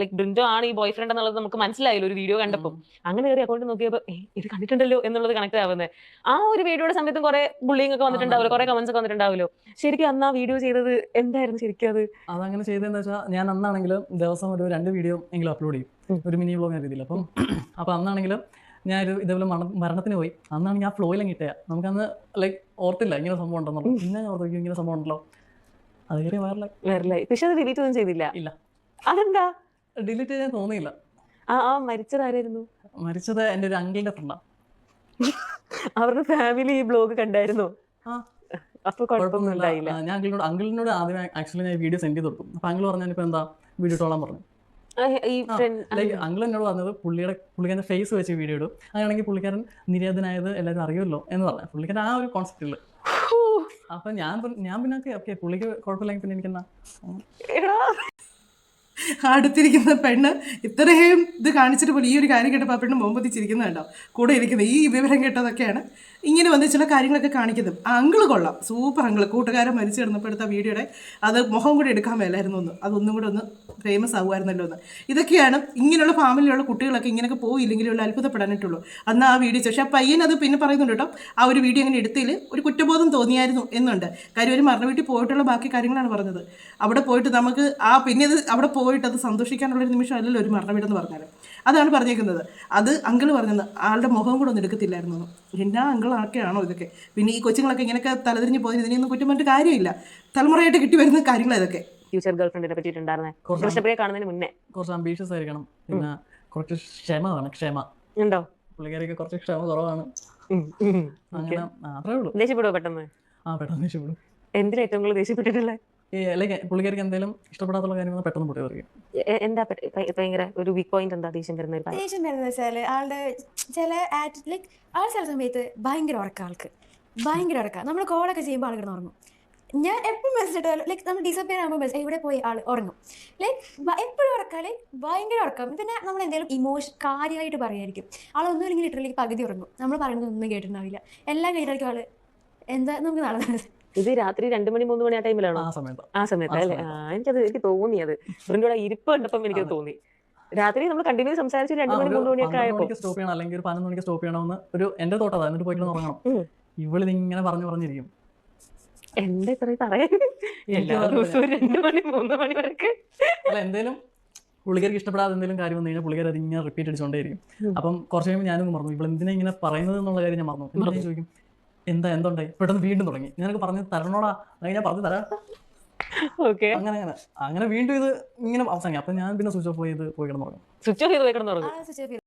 ലൈക് ബ്രിൻഡോ ആണ് ഈ ബോയ് ഫ്രണ്ട് എന്നുള്ളത് നമുക്ക് മനസ്സിലായല്ലോ ഒരു വീഡിയോ കണ്ടപ്പോൾ. അങ്ങനെ കയറി അക്കൗണ്ട് നോക്കിയപ്പോൾ ഇത് കണ്ടിട്ടുണ്ടല്ലോ എന്നുള്ളത് കണക്ട് ആവുന്നത്. ആ ഒരു വീഡിയോയുടെ സമയത്തും കുറെ ബുള്ളിങ് ഒക്കെ വന്നിട്ടുണ്ടാവില്ലോ, കുറെ കമന്റ്സ് ഒക്കെ വന്നിട്ടുണ്ടാവില്ലോ. ശരിക്കും അന്ന് ആ വീഡിയോ ചെയ്തത് എന്തായിരുന്നു ശരിക്കും? അതങ്ങനെ ചെയ്തതെന്ന് വെച്ചാൽ ഞാൻ അന്നാണെങ്കിലും ദിവസം ഒരു 2 വീഡിയോ എങ്കിലും അപ്ലോഡ് ചെയ്യും, ഒരു മിനി വ്ലോഗ് രീതിയിൽ. അപ്പം അന്നാണെങ്കിലും ഞാനൊരു ഇതേപോലെ മരണത്തിന് പോയി. അന്നാണ് ഞാൻ ഫ്ലോയിലും കിട്ടുക. നമുക്കന്ന് ലൈക്ക് ഓർത്തില്ല ഇങ്ങനെ സംഭവം ഉണ്ടെന്നുള്ളൂ. പിന്നെ ഞാൻ ഓർത്തു ഇങ്ങനെ സംഭവം ഉണ്ടല്ലോ, അത് കയറി വൈറലായി. പക്ഷെ അത് ഡിലീറ്റ് ഒന്നും ചെയ്തില്ല. ഇല്ല. അതെന്താ? ഡിലീറ്റ് ചെയ്യാൻ തോന്നിയില്ല. ആ മരിച്ചത് ആരായിരുന്നു? മരിച്ചത് എൻ്റെ ഒരു അങ്കിളിന്റെ ഫ്രണ്ടാണ്. അവരുടെ ഫാമിലി ഈ ബ്ലോഗ് കണ്ടായിരുന്നോ? അപ്പൊ കുഴപ്പമൊന്നും ഉണ്ടായില്ല. ഞാൻ അങ്കിളിനോട് ആദ്യം ആക്ച്വലി ഞാൻ വീഡിയോ സെൻഡ് ചെയ്ത് കൊടുക്കും. അപ്പൊ അങ്കിൾ പറഞ്ഞാൽ എന്താ വീഡിയോ ഇട്ടോളാൻ പറഞ്ഞു. ലൈക്ക് അങ്കിൾ എന്നോട് പറഞ്ഞത് പുള്ളിക്കാരൻ്റെ ഫേസ് വെച്ച് വീഡിയോ ഇടും, അങ്ങനെയാണെങ്കിൽ പുള്ളിക്കാരൻ നിര്യാതനായത് എല്ലാവരും അറിയുമല്ലോ എന്ന് പറഞ്ഞു. പുള്ളിക്കാരൻ ആ ഒരു കോൺസെപ്റ്റില്. അപ്പൊ ഞാൻ പിന്നെ ഓക്കെ പുള്ളിക്ക് കുഴപ്പമില്ലെങ്കിൽ പിന്നെ എനിക്കെന്നാ. അടുത്തിരിക്കുന്ന പെണ്ണ് ഇത്രയും ഇത് കാണിച്ചിട്ട് പോലും ഈ ഒരു കാര്യം കേട്ടപ്പോൾ ആ പെണ്ണ് മുമ്പത്തിച്ചിരിക്കുന്നുണ്ടോ കൂടെ ഇരിക്കുന്നത്. ഈ വിവരം കേട്ടതൊക്കെയാണ് ഇങ്ങനെ വന്ന് ചില കാര്യങ്ങളൊക്കെ കാണിക്കുന്നത്. ആ അങ്കിള് കൊള്ളാം, സൂപ്പർ അങ്കിള്. കൂട്ടുകാരൻ മരിച്ചു കിടന്നപ്പോൾ എടുത്ത വീഡിയോയുടെ അത് മുഖം കൂടി എടുക്കാൻ മേലായിരുന്നു ഒന്ന്, അതൊന്നും കൂടെ ഒന്ന് ഫേമസ് ആകുമായിരുന്നല്ലോ എന്ന്. ഇതൊക്കെയാണ് ഇങ്ങനെയുള്ള ഫാമിലിയുള്ള കുട്ടികളൊക്കെ ഇങ്ങനെയൊക്കെ പോയില്ലെങ്കിലും അത്ഭുതപ്പെടാനായിട്ടുള്ളൂ. അന്ന് ആ വീഡിയോ പക്ഷേ ആ പയ്യൻ അത് പിന്നെ പറയുന്നുണ്ട് കേട്ടോ, ആ ഒരു വീഡിയോ അങ്ങനെ എടുത്തതിൽ ഒരു കുറ്റബോധം തോന്നിയായിരുന്നു എന്നുണ്ട്. കാര്യം ഒരു മരണ വീട്ടിൽ പോയിട്ടുള്ള ബാക്കി കാര്യങ്ങളാണ് പറഞ്ഞത്. അവിടെ പോയിട്ട് നമുക്ക് പിന്നെ അത് അവിടെ പോയിട്ട് അത് സന്തോഷിക്കാനുള്ളൊരു നിമിഷം അല്ലല്ലോ ഒരു മരണ വീടെന്ന് പറഞ്ഞാൽ. അതാണ് പറഞ്ഞേക്കുന്നത്. അത് അങ്കിള് പറഞ്ഞത് ആളുടെ മുഖം കൂടെ ഒന്നും എടുക്കത്തില്ലായിരുന്നു. എന്നാ അങ്കിളാക്കെയാണോ ഇതൊക്കെ? പിന്നെ ഈ കൊച്ചുങ്ങളൊക്കെ ഇങ്ങനെയൊക്കെ തലതിരിഞ്ഞ് പോയി ഇതിനൊന്നും കുറ്റം പറഞ്ഞിട്ട് കാര്യമില്ല. തലമുറയായിട്ട് കിട്ടി വരുന്ന കാര്യങ്ങൾ ഇതൊക്കെ. ഫ്യൂച്ചർ ഗേൾ ഫ്രണ്ടിനെ പറ്റിയിട്ടുണ്ടായിരുന്നേ കൃഷ്ണപ്രിയെ കാണുന്നതിന് മുന്നേ കുറച്ച് അംബീഷ്യസ് ആയിരിക്കണം, പിന്നെ കുറച്ച് ക്ഷമ ഉണ്ടോ? പുള്ളിക്കാരിക്ക് കുറച്ച് ക്ഷമ കുറവാണ്. അങ്ങനെ അത്രേ ഉള്ളൂ. ദേഷ്യപ്പെടുവോ പെട്ടെന്ന്? പെട്ടെന്ന് ദേഷ്യപ്പെടും. എന്തിനാ ഏറ്റവും കൂടുതൽ ദേഷ്യപ്പെട്ടിട്ടുള്ളത്? ലൈക്ക് പുള്ളിക്കാരിക്ക് എന്തെങ്കിലും ഇഷ്ടപ്പെടാത്തുള്ള കാര്യങ്ങൾ പെട്ടെന്ന് പൊട്ടി തെറിക്കും. എന്താ ഭയങ്കര ഒരു വീക്ക് പോയിന്റ്? എന്താ ദേഷ്യം വരുന്നത്? ദേഷ്യം വരുന്നത് വെച്ചാല് ആളുടെ ചില ലൈക്ക് ആൾ ചില സമയത്ത് ഭയങ്കര ഉറക്കം, ആൾക്ക് ഭയങ്കര ഉറക്കാം. നമ്മൾ കോളൊക്കെ ചെയ്യുമ്പോൾ ആൾ കിടന്ന് ഉറങ്ങും. ഞാൻ എപ്പോഴും മെസ്സേജ് ഇട്ടാലും ലൈക്ക് നമ്മൾ ഡിസപ്പിയർ ആകുമ്പോൾ മെസ്സേജ് എവിടെ പോയി ആൾ ഉറങ്ങും. ലൈക്ക് എപ്പോഴും ഉറക്കാം, ലൈക്ക് ഭയങ്കര ഉറക്കം. പിന്നെ നമ്മൾ എന്തെങ്കിലും ഇമോഷൻ കാര്യമായിട്ട് പറയായിരിക്കും, ആളൊന്നും ഇല്ലെങ്കിൽ ലിറ്ററലി പകുതി ഉറങ്ങും. നമ്മൾ പറയുന്നത് ഒന്നും കേട്ടിട്ടുണ്ടാവില്ല. എല്ലാം കേട്ടായിരിക്കും ആള് എന്താ നമുക്ക് നാളെ. ഇത് രാത്രി 2 മണി 3 മണി ആ ടൈമിലാണോ? ആ സമയത്ത് അല്ലേ? എനിക്ക് തോന്നി, അത് ഇവിടെ ഇരിപ്പ് കണ്ടപ്പം എനിക്കത് തോന്നി. രാത്രി നമ്മൾ കണ്ടിന്യൂ സംസാരിച്ച് 2 മണി 3 മണിയൊക്കെ ആയപ്പോൾ സ്റ്റോപ്പ് ചെയ്യണം, അല്ലെങ്കിൽ ഒരു 11 മണിക്ക് സ്റ്റോപ്പ് ചെയ്യണമെന്ന് ഒരു എന്റെ തോട്ടതാ. എന്നിട്ട് പോയിട്ട് ഉറങ്ങണം. ഇവളിങ്ങനെ പറഞ്ഞിരിക്കും. എന്താ ഇത്ര പറയാൻ? എല്ലാ ദിവസവും 2 മണി 3 മണി വരെയൊക്കെ അല്ല, എന്തേലും പുള്ളിക്കാർക്ക് ഇഷ്ടപ്പെടാതെ എന്തെങ്കിലും കാര്യം വന്നു കഴിഞ്ഞാൽ പുള്ളിക്കാർ അതിങ്ങനെ റിപ്പീറ്റ് അടിച്ചുകൊണ്ടേയിരിക്കും. അപ്പം കുറച്ച് കഴിയുമ്പോൾ ഞാനൊന്നും മറന്നു, ഇവിടെ എന്തിനാ ഇങ്ങനെ പറയുന്നത് എന്നുള്ള കാര്യം ഞാൻ മറന്നു. എന്നിട്ട് ഞാൻ ചോദിക്കും എന്തുണ്ടായി? പെട്ടെന്ന് വീണ്ടും തുടങ്ങി. ഞാനൊക്കെ പറഞ്ഞു തരണോടാ, അങ്ങനെ ഞാൻ പറഞ്ഞു തരാം. അങ്ങനെ വീണ്ടും ഇത് ഇങ്ങനെ അവസാനിക്കും. അപ്പൊ ഞാൻ പിന്നെ സ്വിച്ച് ഓഫ് ചെയ്ത് പോയി കിടന്നുറങ്ങും. സ്വിച്ച് ഓഫ് ചെയ്ത് പോയി കിടന്നുറങ്ങും.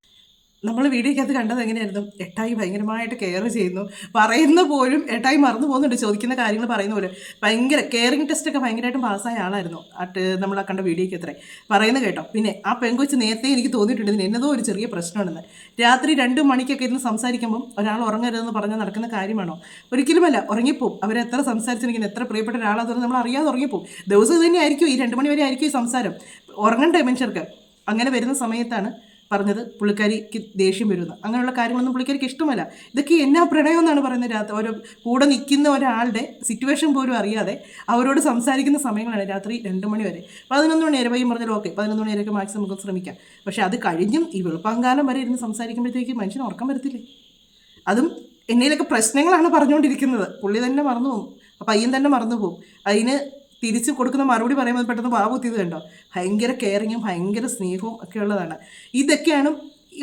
നമ്മൾ വീഡിയോയ്ക്കകത്ത് കണ്ടത് എങ്ങനെയായിരുന്നു? എട്ടായി ഭയങ്കരമായിട്ട് കെയർ ചെയ്യുന്നു, പറയുന്ന പോലും എട്ടായി മറന്നു പോകുന്നുണ്ട്, ചോദിക്കുന്ന കാര്യങ്ങൾ പറയുന്ന പോലെ. ഭയങ്കര കെയറിങ് ടെസ്റ്റൊക്കെ ഭയങ്കരമായിട്ടും പാസ്സായ ആളായിരുന്നു നമ്മൾ ആ കണ്ട വീഡിയോയ്ക്ക് അത്രേ പറയുന്നത് കേട്ടോ. പിന്നെ ആ പെൺകൊച്ച് നേരത്തെ എനിക്ക് തോന്നിയിട്ടുണ്ട് ഇതിന് എന്നതോ ഒരു ചെറിയ പ്രശ്നമുണ്ടെന്ന്. രാത്രി 2 മണിക്കൊക്കെ ഇരുന്ന് സംസാരിക്കുമ്പം ഒരാൾ ഉറങ്ങരുതെന്ന് പറഞ്ഞാൽ നടക്കുന്ന കാര്യമാണോ? ഒരിക്കലുമല്ല. ഉറങ്ങിപ്പോവും. അവരെത്ര സംസാരിച്ചിരിക്കുന്നത്, എത്ര പ്രിയപ്പെട്ട ഒരാളാണെന്ന് നമ്മൾ അറിയാതെ ഉറങ്ങിപ്പോവും. ദിവസം തന്നെ ആയിരിക്കും ഈ 2 മണി വരെ ആയിരിക്കും ഈ സംസാരം. ഉറങ്ങണ്ടേ മനുഷ്യർക്ക്? അങ്ങനെ വരുന്ന സമയത്താണ് പറഞ്ഞത് പുള്ളിക്കാരിക്ക് ദേഷ്യം വരുന്നത്. അങ്ങനെയുള്ള കാര്യങ്ങളൊന്നും പുള്ളിക്കാരിക്ക് ഇഷ്ടമല്ല. ഇതൊക്കെ എന്നാ പ്രണയം എന്നാണ് പറയുന്നത്. രാത്രി ഒരു കൂടെ നിൽക്കുന്ന ഒരാളുടെ സിറ്റുവേഷൻ പോലും അറിയാതെ അവരോട് സംസാരിക്കുന്ന സമയങ്ങളാണ് രാത്രി 2 മണി വരെ. 11 മണി വരെ പയ്യും പറഞ്ഞാൽ ഓക്കെ, 11 മണി വരെയൊക്കെ മാക്സിമം നമുക്ക് ശ്രമിക്കാം. പക്ഷെ അത് കഴിഞ്ഞും ഈ വെളുപ്പാങ്കാലം വരെ ഇരുന്ന് സംസാരിക്കുമ്പോഴത്തേക്ക് മനുഷ്യന് ഉറക്കം വരത്തില്ലേ? അതും എന്നതിലൊക്കെ പ്രശ്നങ്ങളാണ് പറഞ്ഞുകൊണ്ടിരിക്കുന്നത്. പുള്ളി തന്നെ മറന്നു പോകും, പയ്യൻ തന്നെ മറന്നു പോകും. അതിന് തിരിച്ച് കൊടുക്കുന്ന മറുപടി പറയുമ്പോൾ പെട്ടെന്ന് വാവുത്തിയത് കണ്ടോ? ഭയങ്കര കെയറിങ്ങും ഭയങ്കര സ്നേഹവും ഒക്കെ ഉള്ളതാണ്. ഇതൊക്കെയാണ്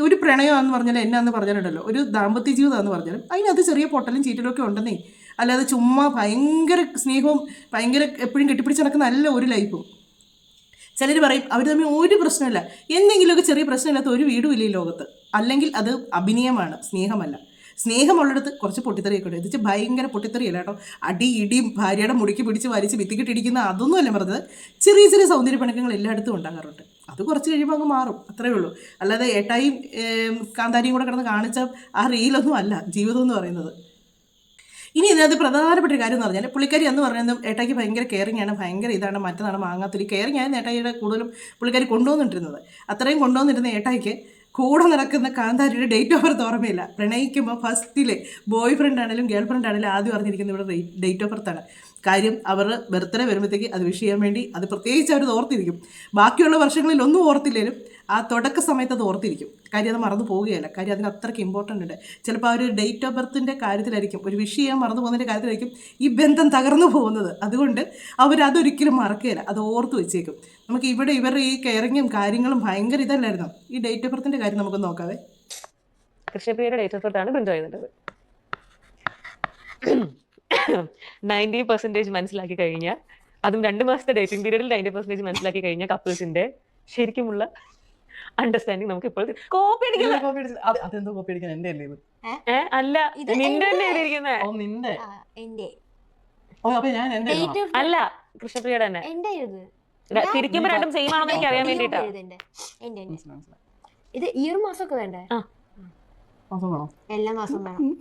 ഒരു പ്രണയമാണെന്ന് പറഞ്ഞാൽ എന്നാന്ന് പറഞ്ഞാലുണ്ടല്ലോ, ഒരു ദാമ്പത്യ ജീവിതമാണെന്ന് പറഞ്ഞാലും അതിനകത്ത് ചെറിയ പൊട്ടലും ചീറ്റലും ഒക്കെ ഉണ്ടെന്നേ. അല്ലാതെ ചുമ്മാ ഭയങ്കര സ്നേഹവും ഭയങ്കര എപ്പോഴും കെട്ടിപ്പിടിച്ച് നടക്കുന്ന നല്ല ഒരു ലൈഫും. ചിലർ പറയും അവർ തമ്മിൽ ഒരു പ്രശ്നമില്ല, എന്തെങ്കിലുമൊക്കെ ചെറിയ പ്രശ്നമില്ലാത്ത ഒരു വീടും ഇല്ല ഈ ലോകത്ത്. അല്ലെങ്കിൽ അത് അഭിനയമാണ്, സ്നേഹമല്ല. സ്നേഹമുള്ളിടത്ത് കുറച്ച് പൊട്ടിത്തെറിയൊക്കെ ഉണ്ട്. ഇത് ഭയങ്കര പൊട്ടിത്തെറിയല്ല കേട്ടോ, അടി ഇടിയും ഭാര്യയുടെ മുടിക്ക് പിടിച്ച് വലിച്ച് ഭിത്തിക്കിട്ടിരിക്കുന്ന അതൊന്നും അല്ല പറഞ്ഞത്. ചെറിയ ചെറിയ സൗന്ദര്യ പിണക്കങ്ങൾ എല്ലായിടത്തും ഉണ്ടാകാറുണ്ട്. അത് കുറച്ച് കഴിയുമ്പോൾ അങ്ങ് മാറും, അത്രയേ ഉള്ളൂ. അല്ലാതെ ഏട്ടായും കാന്താരിയും കൂടെ കിടന്ന് കാണിച്ച ആ റീലൊന്നും അല്ല ജീവിതം എന്ന് പറയുന്നത്. ഇനി ഇതിനകത്ത് പ്രധാനപ്പെട്ട ഒരു കാര്യം എന്ന് പറഞ്ഞാൽ പുള്ളിക്കാരി എന്ന് പറയുന്നത് ഏട്ടായിക്ക് ഭയങ്കര കെയറിങ് ആണ്, ഭയങ്കര ഇതാണ്, മറ്റന്നാണ് മാങ്ങാത്തൊരു കെയറിങ് ആയിരുന്നു ഏട്ടായിയുടെ കൂടുതലും പുള്ളിക്കാരി കൊണ്ടുവന്നിട്ടിരുന്നത്. അത്രയും കൊണ്ടുവന്നിരുന്ന ഏട്ടായിക്ക് കൂടെ നടക്കുന്ന കാന്താരിയുടെ ഡേറ്റ് ഓഫ് ബർത്ത് ഓർമ്മയില്ല. പ്രണയിക്കുമ്പോൾ ഫസ്റ്റിലെ ബോയ് ഫ്രണ്ട് ആണെങ്കിലും ഗേൾ ഫ്രണ്ട് ആണെങ്കിലും ആദ്യം അറിഞ്ഞിരിക്കുന്നത് ഇവിടെ ഡേറ്റ് ഓഫ് ബർത്താണ്. കാര്യം അവർ ബർത്ത്ഡേ വരുമ്പോഴത്തേക്ക് അത് വിഷ് ചെയ്യാൻ വേണ്ടി അത് പ്രത്യേകിച്ച് അവർ ഓർത്തിരിക്കും. ബാക്കിയുള്ള വർഷങ്ങളിൽ ഒന്നും ഓർത്തില്ലേലും ആ തുടക്ക സമയത്ത് അത് ഓർത്തിരിക്കും. കാര്യം അത് മറന്നു പോവുകയല്ല, കാര്യം അതിന് അത്രയ്ക്ക് ഇമ്പോർട്ടൻ്റ് ഉണ്ട്. ചിലപ്പോൾ ആ ഒരു ഡേറ്റ് ഓഫ് ബർത്തിൻ്റെ കാര്യത്തിലായിരിക്കും, ഒരു വിഷ് ചെയ്യാൻ മറന്നു പോകുന്നതിൻ്റെ കാര്യത്തിലായിരിക്കും ഈ ബന്ധം തകർന്നു പോകുന്നത്. അതുകൊണ്ട് അവരതൊരിക്കലും മറക്കുകയില്ല, അത് ഓർത്ത് വെച്ചേക്കും. നമുക്ക് ഇവിടെ ഇവരുടെ ഈ കെയറിങ്ങും കാര്യങ്ങളും ഭയങ്കര ഇതല്ലായിരുന്നു. ഈ ഡേറ്റ് ഓഫ് ബർത്തിൻ്റെ കാര്യം നമുക്ക് നോക്കാവേ. കൃഷ്ണപ്രിയയുടെ ഡേറ്റ് ഓഫ് ബർത്ത് ആണ് ബിന്ദു എഴുതേണ്ടത്. 90% മനസ്സിലാക്കി കഴിഞ്ഞാൽ, അതും 2 മാസത്തെ ഡേറ്റിംഗ് പീരീഡിൽ 90% മനസ്സിലാക്കി കഴിഞ്ഞാൽ കപ്പിൾസിന്റെ ശരിക്കുമുള്ള അണ്ടർസ്റ്റാൻഡിങ് നമുക്ക് ഇപ്പോൾ കോപ്പി അടിക്കില്ല. അതെന്തോ കോപ്പി അടിക്കാൻ എന്റെ അല്ലേ ഇത്? അല്ല, നിന്റെ തന്നെ എഴുതിയിരിക്കുന്നത്. ഓ നിന്റെ. എന്റെ ഓ അപ്പൊ ഞാൻ എന്റെ അല്ല, കൃഷ്ണപ്രിയയുടെ തന്നെ. എന്റെ എഴുത് തിരിക്കുമ്പോ രണ്ടും സെയിം ആണെന്ന് എനിക്ക് അറിയാൻ വേണ്ടിട്ടാ. ഇത് ഈ ഒരു മാസമൊക്കെ വേണ്ടേ? മാസം വേണോ? എല്ലാ മാസം വേണം.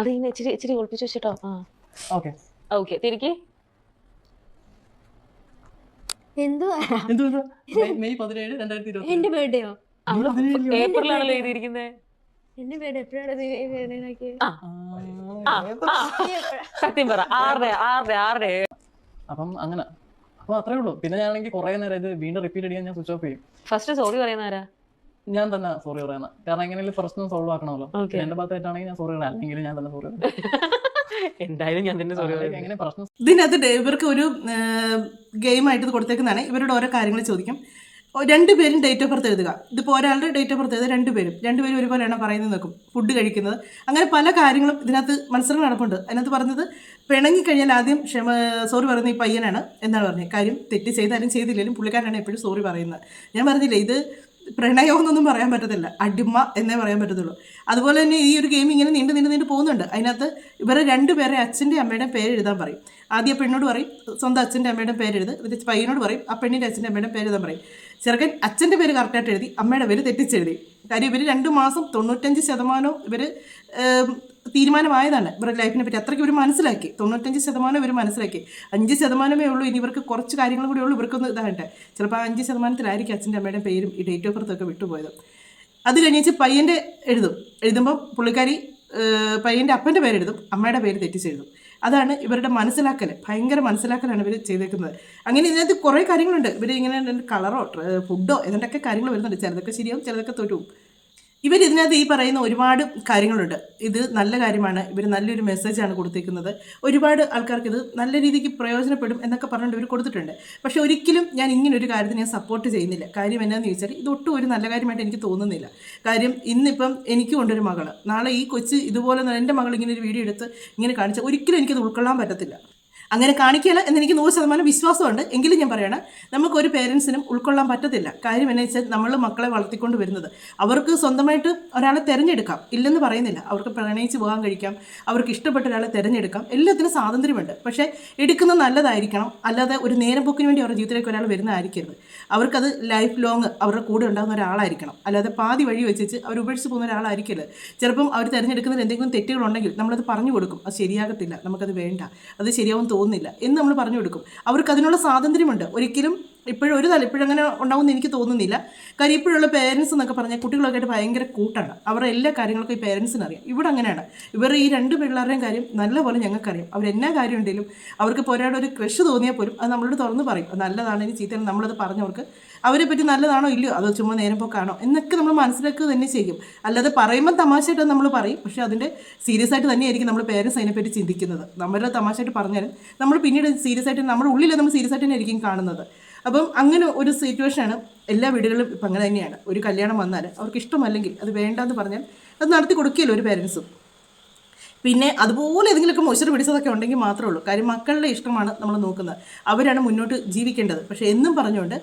അത് ഇന്ന് ഇച്ചിരി ഒളിപ്പിച്ചു വെച്ചിട്ടോ. ഓക്കെ ഓക്കെ, തിരിക്ക്. എന്തുവാ മെയ് 17, 2020. എന്റെ ബർത്ത്ഡേയോ? ഏപ്രിലാണല്ലോ എഴുതിയിരിക്കുന്നത്. എന്റെ ബർത്ത്ഡേ എപ്പോഴാണ്? സത്യം പറ, 6 അപ്പം അങ്ങനെ. അപ്പൊ അത്രേ ഉള്ളൂ. പിന്നെ ഞാനാണെങ്കിൽ കുറെ നേരം ഇത് വീണ്ടും റിപ്പീറ്റ് അടിക്കാൻ ഞാൻ സ്വിച്ച് ഓഫ് ചെയ്യും. ഫസ്റ്റ് സോറി പറയുന്ന ആരാ? ഞാൻ തന്നെ സോറി പറയുന്നത്. കാരണം എങ്ങനെയും പ്രശ്നം സോൾവ് ആക്കണമല്ലോ. എന്റെ ഭാഗത്തായിട്ടാണെങ്കിൽ ഞാൻ സോറി പറയാം, അല്ലെങ്കിൽ ഞാൻ തന്നെ സോറി പറയാം. എന്തായാലും ഞാൻ തന്നെ സോറി പറയാം. എങ്ങനെ പ്രശ്നം ഇതിനകത്ത് ഇവർക്ക് ഒരു ഗെയിമായിട്ട് ഇത് കൊടുത്തേക്കുന്നതാണ്. ഇവരോട് ഓരോ കാര്യങ്ങൾ ചോദിക്കും. 2 പേരും ഡേറ്റ് ഓഫ് ബർത്ത് എഴുതുക. ഇതിപ്പോൾ ഒരാളുടെ ഡേറ്റ് ഓഫ് ബർത്ത് എഴുതുക, 2 പേരും ഒരുപോലെയാണ് പറയുന്നത് നോക്കും. ഫുഡ് കഴിക്കുന്നത്, അങ്ങനെ പല കാര്യങ്ങളും ഇതിനകത്ത് മത്സരം നടപ്പുണ്ട്. അതിനകത്ത് പറഞ്ഞത് പിണങ്ങിക്കഴിഞ്ഞാൽ ആദ്യം സോറി പറയുന്ന ഈ പയ്യനാണ് എന്നാണ് പറഞ്ഞത്. കാര്യം തെറ്റ് ചെയ്താലും ചെയ്തില്ലെങ്കിലും പുള്ളിക്കാരനാണ് എപ്പോഴും സോറി പറയുന്നത്. ഞാൻ പറഞ്ഞില്ലേ, ഇത് പ്രണയമെന്നൊന്നും പറയാൻ പറ്റത്തില്ല, അടിമ എന്നേ പറയാൻ പറ്റത്തുള്ളൂ. അതുപോലെ തന്നെ ഈ ഒരു ഗെയിം ഇങ്ങനെ നീണ്ടു പോകുന്നുണ്ട്. അതിനകത്ത് ഇവരെ 2 പേരെ അച്ഛൻ്റെ അമ്മയുടെയും പേര് എഴുതാൻ പറയും. ആദ്യം പെണ്ണോട് പറയും സ്വന്തം അച്ഛൻ്റെ അമ്മയുടെ പേര് എഴുത്, എന്നിട്ട് പയ്യനോട് പറയും ആ പെണ്ണിൻ്റെ അച്ഛൻ്റെ അമ്മയുടെ പേര് എഴുതാൻ പറയും. ചെറുക്കൻ അച്ഛൻ്റെ പേര് കറക്റ്റായിട്ട് എഴുതി, അമ്മയുടെ പേര് തെറ്റിച്ചെഴുതി. കാര്യം ഇവർ 2 മാസം 95% ഇവർ തീരുമാനമായതാണ് ഇവരുടെ ലൈഫിനെ പറ്റി. അത്രയ്ക്ക് ഇവർ മനസ്സിലാക്കി, 95% ഇവർ മനസ്സിലാക്കി. 5% ഉള്ളൂ ഇനി ഇവർക്ക് കുറച്ച് കാര്യങ്ങളും കൂടി ഉള്ളൂ ഇവർക്കൊന്ന് ഇതാകട്ടെ. ചിലപ്പോൾ ആ 5%-ത്തിലായിരിക്കും അച്ഛൻ്റെ അമ്മയുടെ പേരും ഈ ഡേറ്റ് ഓഫ് ബർത്തൊക്കെ വിട്ടുപോയത്. അത് കഴിഞ്ഞിട്ട് പയ്യൻ്റെ എഴുതുമ്പോൾ പുള്ളിക്കാരി പയ്യൻ്റെ അപ്പൻ്റെ പേരെഴുതും, അമ്മയുടെ പേര് തെറ്റിച്ചെഴുതും. അതാണ് ഇവരുടെ മനസ്സിലാക്കൽ, ഭയങ്കര മനസ്സിലാക്കലാണ് ഇവർ ചെയ്തേക്കുന്നത്. അങ്ങനെ ഇതിനകത്ത് കുറേ കാര്യങ്ങളുണ്ട്. ഇവർ ഇങ്ങനെ കളറോ ഫുഡോ ഇതിൻ്റെയൊക്കെ കാര്യങ്ങൾ വരുന്നുണ്ട്. ചിലതൊക്കെ ശരിയാവും, ചിലതൊക്കെ തോറ്റും. ഇവരിതിനകത്ത് ഈ പറയുന്ന ഒരുപാട് കാര്യങ്ങളുണ്ട്. ഇത് നല്ല കാര്യമാണ്, ഇവർ നല്ലൊരു മെസ്സേജാണ് കൊടുത്തേക്കുന്നത്. ഒരുപാട് ആൾക്കാർക്ക് ഇത് നല്ല രീതിക്ക് പ്രയോജനപ്പെടും എന്നൊക്കെ പറഞ്ഞുകൊണ്ട് ഇവർ കൊടുത്തിട്ടുണ്ട്. പക്ഷേ ഒരിക്കലും ഞാൻ ഇങ്ങനൊരു കാര്യത്തിന് ഞാൻ സപ്പോർട്ട് ചെയ്യുന്നില്ല. കാര്യം എന്നാന്ന് ചോദിച്ചാൽ ഇതൊട്ടും ഒരു നല്ല കാര്യമായിട്ട് എനിക്ക് തോന്നുന്നില്ല. കാര്യം ഇന്നിപ്പം എനിക്ക് കൊണ്ടൊരു മകള്, നാളെ ഈ കൊച്ച് ഇതുപോലെ എൻ്റെ മകൾ ഇങ്ങനെ ഒരു വീഡിയോ എടുത്ത് ഇങ്ങനെ കാണിച്ചാൽ ഒരിക്കലും എനിക്കത് ഉൾക്കൊള്ളാൻ പറ്റത്തില്ല. അങ്ങനെ കാണിക്കില്ല എന്നെനിക്ക് 100% വിശ്വാസമുണ്ട്. എങ്കിലും ഞാൻ പറയണം, നമുക്കൊരു പേരൻസിനും ഉൾക്കൊള്ളാൻ പറ്റത്തില്ല. കാര്യം എന്നു വെച്ചാൽ നമ്മൾ മക്കളെ വളർത്തിക്കൊണ്ട് വരുന്നത്, അവർക്ക് സ്വന്തമായിട്ട് ഒരാളെ തിരഞ്ഞെടുക്കാം, ഇല്ലെന്ന് പറയുന്നില്ല. അവർക്ക് പ്രണയിച്ച് പോകാൻ കഴിക്കാം, അവർക്ക് ഇഷ്ടപ്പെട്ട ഒരാളെ തിരഞ്ഞെടുക്കാം, എല്ലാത്തിനും സ്വാതന്ത്ര്യമുണ്ട്. പക്ഷേ എടുക്കുന്നത് നല്ലതായിരിക്കണം, അല്ലാതെ ഒരു നേരം പോക്കിന് വേണ്ടി അവരുടെ ജീവിതത്തിലേക്ക് ഒരാൾ വരുന്നതായിരിക്കരുത്. അവർക്കത് ലൈഫ് ലോങ് അവരുടെ കൂടെ ഉണ്ടാകുന്ന ഒരാളായിരിക്കണം, അല്ലാതെ പാതി വഴി വെച്ചിട്ട് അവർ ഉപേക്ഷിച്ച് പോകുന്ന ഒരാളായിരിക്കരുത്. ചിലപ്പം അവർ തിരഞ്ഞെടുക്കുന്നതിൽ എന്തെങ്കിലും തെറ്റുകളുണ്ടെങ്കിൽ നമ്മളത് പറഞ്ഞു കൊടുക്കും, അത് ശരിയാകത്തില്ല, നമുക്കത് വേണ്ട, അത് ശരിയാവും തോന്നുന്നില്ല എന്ന് നമ്മൾ പറഞ്ഞു കൊടുക്കും. അവർക്ക് അതിനുള്ള സ്വാതന്ത്ര്യമുണ്ട്. ഒരിക്കലും ഇപ്പോഴങ്ങനെ ഉണ്ടാവുമെന്ന് എനിക്ക് തോന്നുന്നില്ല. കാര്യം ഇപ്പോഴുള്ള പേരൻസ് എന്നൊക്കെ പറഞ്ഞാൽ കുട്ടികളൊക്കെ ആയിട്ട് ഭയങ്കര കൂട്ടാണ്. അവരുടെ എല്ലാ കാര്യങ്ങൾക്കും ഈ പേരൻസിന് അറിയാം. ഇവിടെ അങ്ങനെയാണ്. ഇവർ ഈ 2 പിള്ളേരുടെയും കാര്യം നല്ലപോലെ ഞങ്ങൾക്കറിയാം. അവരെന്നാ കാര്യം ഉണ്ടെങ്കിലും അവർക്ക് ഇപ്പോൾ ഒരാളൊരു ക്രഷ് തോന്നിയാൽ പോലും അത് നമ്മളോട് തുറന്ന് പറയും. അത് നല്ലതാണ്, ഇനി ചീത്തയാണ്, നമ്മളത് പറഞ്ഞവർക്ക് അവരെ പറ്റി നല്ലതാണോ ഇല്ലയോ, അതോ ചുമ്മാ നേരം പോക്കാണോ എന്നൊക്കെ നമ്മൾ മനസ്സിലാക്കുക തന്നെ ചെയ്യും. അല്ലാതെ പറയുമ്പോൾ തമാശയായിട്ട് നമ്മൾ പറയും, പക്ഷേ അതിൻ്റെ സീരിയസ് ആയിട്ട് തന്നെയായിരിക്കും നമ്മൾ പേരൻസ് അതിനെപ്പറ്റി ചിന്തിക്കുന്നത്. നമ്മളുടെ തമാശയായിട്ട് പറഞ്ഞാലും നമ്മൾ പിന്നീട് സീരിയസ് ആയിട്ട് നമ്മുടെ ഉള്ളിൽ നമ്മൾ സീരിയസ് ആയിട്ട് തന്നെ ആയിരിക്കും കാണുന്നത്. അപ്പം അങ്ങനെ ഒരു സിറ്റുവേഷനാണ് എല്ലാ വീടുകളിലും ഇപ്പം അങ്ങനെ തന്നെയാണ്. ഒരു കല്യാണം വന്നാൽ അവർക്ക് ഇഷ്ടമല്ലെങ്കിൽ അത് വേണ്ടാന്ന് പറഞ്ഞാൽ അത് നടത്തി കൊടുക്കുകയല്ലോ ഒരു പേരൻസും. പിന്നെ അതുപോലെ ഏതെങ്കിലുമൊക്കെ മൊശറ് പിടിച്ചതൊക്കെ ഉണ്ടെങ്കിൽ മാത്രമേ ഉള്ളൂ. കാര്യം മക്കളുടെ ഇഷ്ടമാണ് നമ്മൾ നോക്കുന്നത്, അവരാണ് മുന്നോട്ട് ജീവിക്കേണ്ടത്. പക്ഷേ എന്നും പറഞ്ഞുകൊണ്ട്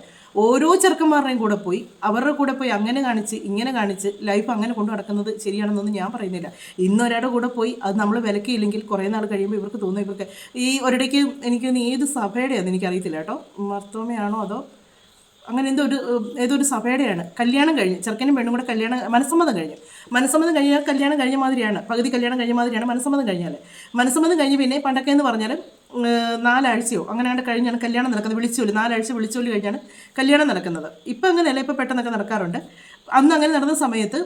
ഓരോ ചെറുക്കന്മാരുടെയും കൂടെ പോയി അവരുടെ കൂടെ പോയി അങ്ങനെ കാണിച്ച് ഇങ്ങനെ കാണിച്ച് ലൈഫ് അങ്ങനെ കൊണ്ടു നടക്കുന്നത് ശരിയാണെന്നൊന്നും ഞാൻ പറയുന്നില്ല. ഇന്നൊരാളുടെ കൂടെ പോയി അത് നമ്മൾ വിലക്കിയില്ലെങ്കിൽ കുറേ നാൾ കഴിയുമ്പോൾ ഇവർക്ക് തോന്നും, ഇവർക്ക് ഈ ഒരിടയ്ക്ക് എനിക്ക് ഏത് സഭയുടെയാണെന്ന് എനിക്കറിയത്തില്ല കേട്ടോ, മർത്തോമയാണോ അതോ അങ്ങനെ ഏതൊരു സഭയുടെയാണ് കല്യാണം കഴിഞ്ഞ് ചെറുക്കനും പെണ്ണും കൂടെ മനസ്സമ്മതം കഴിഞ്ഞാൽ കല്യാണം കഴിഞ്ഞ മാതിരിയാണ്, പകുതി കല്യാണം കഴിഞ്ഞ മാതിരിയാണ് മനസ്സമ്മതം കഴിഞ്ഞ് പിന്നെ പണ്ടൊക്കെ എന്ന് പറഞ്ഞാൽ 4 ആഴ്ചയോ അങ്ങനെ കഴിഞ്ഞാണ് കല്യാണം നടക്കുന്നത്. 4 ആഴ്ച വിളിച്ചോലി കഴിഞ്ഞാണ് കല്യാണം നടക്കുന്നത്. ഇപ്പം അങ്ങനെയല്ല, ഇപ്പം പെട്ടെന്നൊക്കെ നടക്കാറുണ്ട്. അന്ന് അങ്ങനെ നടന്ന സമയത്ത്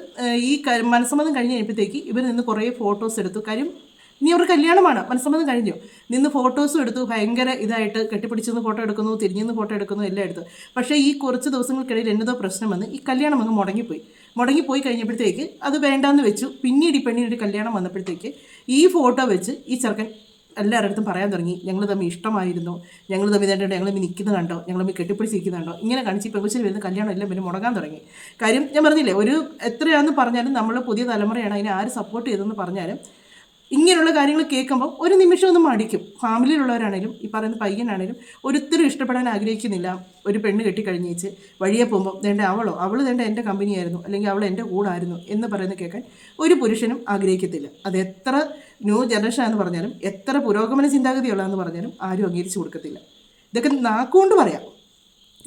ഈ മനസ്സമ്മതം കഴിഞ്ഞ് കഴിയുമ്പോഴത്തേക്ക് ഇവർ നിന്ന് കുറേ ഫോട്ടോസ് എടുത്തു. കാര്യം ഇനി അവർ കല്യാണമാണ്, മനസ്സമ്മതം കഴിഞ്ഞു, നിന്ന് ഫോട്ടോസും എടുത്തു, ഭയങ്കര ഇതായിട്ട് കെട്ടിപ്പിടിച്ചെന്ന് ഫോട്ടോ എടുക്കുന്നു, തിരിഞ്ഞെന്ന് ഫോട്ടോ എടുക്കുന്നു, എല്ലാം എടുത്തു. പക്ഷേ ഈ കുറച്ച് ദിവസങ്ങൾക്കിടയിൽ എന്നതോ പ്രശ്നം വന്ന് ഈ കല്യാണം അങ്ങ് മുടങ്ങിപ്പോയി കഴിഞ്ഞപ്പോഴത്തേക്ക് അത് വേണ്ടാന്ന് വെച്ചു. പിന്നീട് ഈ പെണ്ണിനൊരു കല്യാണം വന്നപ്പോഴത്തേക്ക് ഈ ഫോട്ടോ വെച്ച് ഈ ചെറുക്കൻ എല്ലാവരുടെ അടുത്തും പറയാൻ തുടങ്ങി, ഞങ്ങൾ തമ്മിൽ ഇഷ്ടമായിരുന്നു, ഞങ്ങൾ തമ്മിൽ ഞങ്ങൾ തമ്മിൽ നിൽക്കുന്നത് കണ്ടോ, ഞങ്ങൾ തമ്മിൽ കെട്ടിപ്പിടിച്ചിരിക്കുന്നുണ്ടോ, ഇങ്ങനെ കാണിച്ച് ഈ പെൺകുച്ചിൽ വരുന്ന കല്യാണം എല്ലാം പിന്നെ മുടങ്ങാൻ തുടങ്ങി. കാര്യം ഞാൻ പറഞ്ഞില്ലേ, ഒരു എത്രയാണെന്ന് പറഞ്ഞാലും നമ്മൾ പുതിയ തലമുറയാണ്, അതിനെ ആര് സപ്പോർട്ട് ചെയ്തെന്ന് പറഞ്ഞാലും ഇങ്ങനെയുള്ള കാര്യങ്ങൾ കേൾക്കുമ്പോൾ ഒരു നിമിഷം ഒന്ന് മടിക്കും. ഫാമിലിയിലുള്ളവരാണേലും ഈ പറയുന്ന പയ്യനാണേലും ഒരിക്കലും ഇഷ്ടപ്പെടാൻ ആഗ്രഹിക്കുന്നില്ല. ഒരു പെണ്ണ് കെട്ടിക്കഴിഞ്ഞേച്ച് വഴിയെ പോകുമ്പോൾ അവൾ എൻ്റെ കമ്പനിയായിരുന്നു, അല്ലെങ്കിൽ അവൾ എൻ്റെ കൂടായിരുന്നു എന്ന് പറയുന്നത് കേൾക്കാൻ ഒരു പുരുഷനും ആഗ്രഹിക്കത്തില്ല. അത് എത്ര ന്യൂ ജനറേഷൻ എന്ന് പറഞ്ഞാലും എത്ര പുരോഗമന ചിന്താഗതിയുള്ളതെന്ന് പറഞ്ഞാലും ആരും അംഗീകരിച്ച് കൊടുക്കത്തില്ല. ഇതൊക്കെ നാക്കുകൊണ്ട് പറയാം,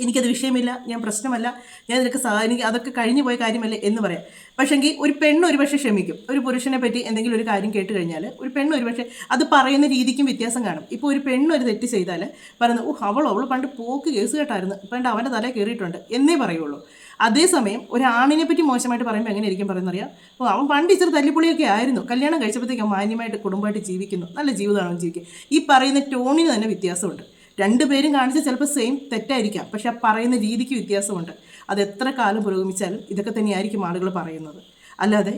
എനിക്കത് വിഷയമില്ല, ഞാൻ പ്രശ്നമല്ല, ഞാൻ നിനക്ക് എനിക്ക് അതൊക്കെ കഴിഞ്ഞു പോയ കാര്യമല്ലേ എന്ന് പറയാം. പക്ഷേങ്കിൽ ഒരു പെണ്ണ് ഒരുപക്ഷെ ക്ഷമിക്കും. ഒരു പുരുഷനെ പറ്റി എന്തെങ്കിലും ഒരു കാര്യം കേട്ട് കഴിഞ്ഞാൽ ഒരു പെണ്ണ് ഒരുപക്ഷെ അത് പറയുന്ന രീതിക്കും വ്യത്യാസം കാണും. ഇപ്പോൾ ഒരു പെണ്ണ് ഒരു തെറ്റ് ചെയ്താൽ പറയുന്നത്, അവൾ പണ്ട് പോക്ക് കേസ് കേട്ടായിരുന്നു, പണ്ട് അവൻ്റെ തല കയറിയിട്ടുണ്ട് എന്നേ പറയുള്ളൂ. അതേസമയം ഒരു ആണിനെ പറ്റി മോശമായിട്ട് പറയുമ്പോൾ എങ്ങനെയായിരിക്കും പറയുന്നറിയാം, അവൻ പണ്ട് ഇച്ചിരി തല്ലിപ്പൊളിയൊക്കെ ആയിരുന്നു, കല്യാണം കഴിച്ചപ്പോഴത്തേക്കും മാന്യമായിട്ട് കുടുംബമായിട്ട് ജീവിക്കുന്നു, നല്ല ജീവിതമാണ് ജീവിക്കുക. ഈ പറയുന്ന ടോണിന് തന്നെ വ്യത്യാസമുണ്ട്. രണ്ടുപേരും കാണിച്ച ചിലപ്പോൾ സെയിം തെറ്റായിരിക്കാം, പക്ഷെ ആ പറയുന്ന രീതിക്ക് വ്യത്യാസമുണ്ട്. അത് എത്ര കാലം പുരോഗമിച്ചാലും ഇതൊക്കെ തന്നെയായിരിക്കും ആളുകൾ പറയുന്നത്, അല്ലാതെ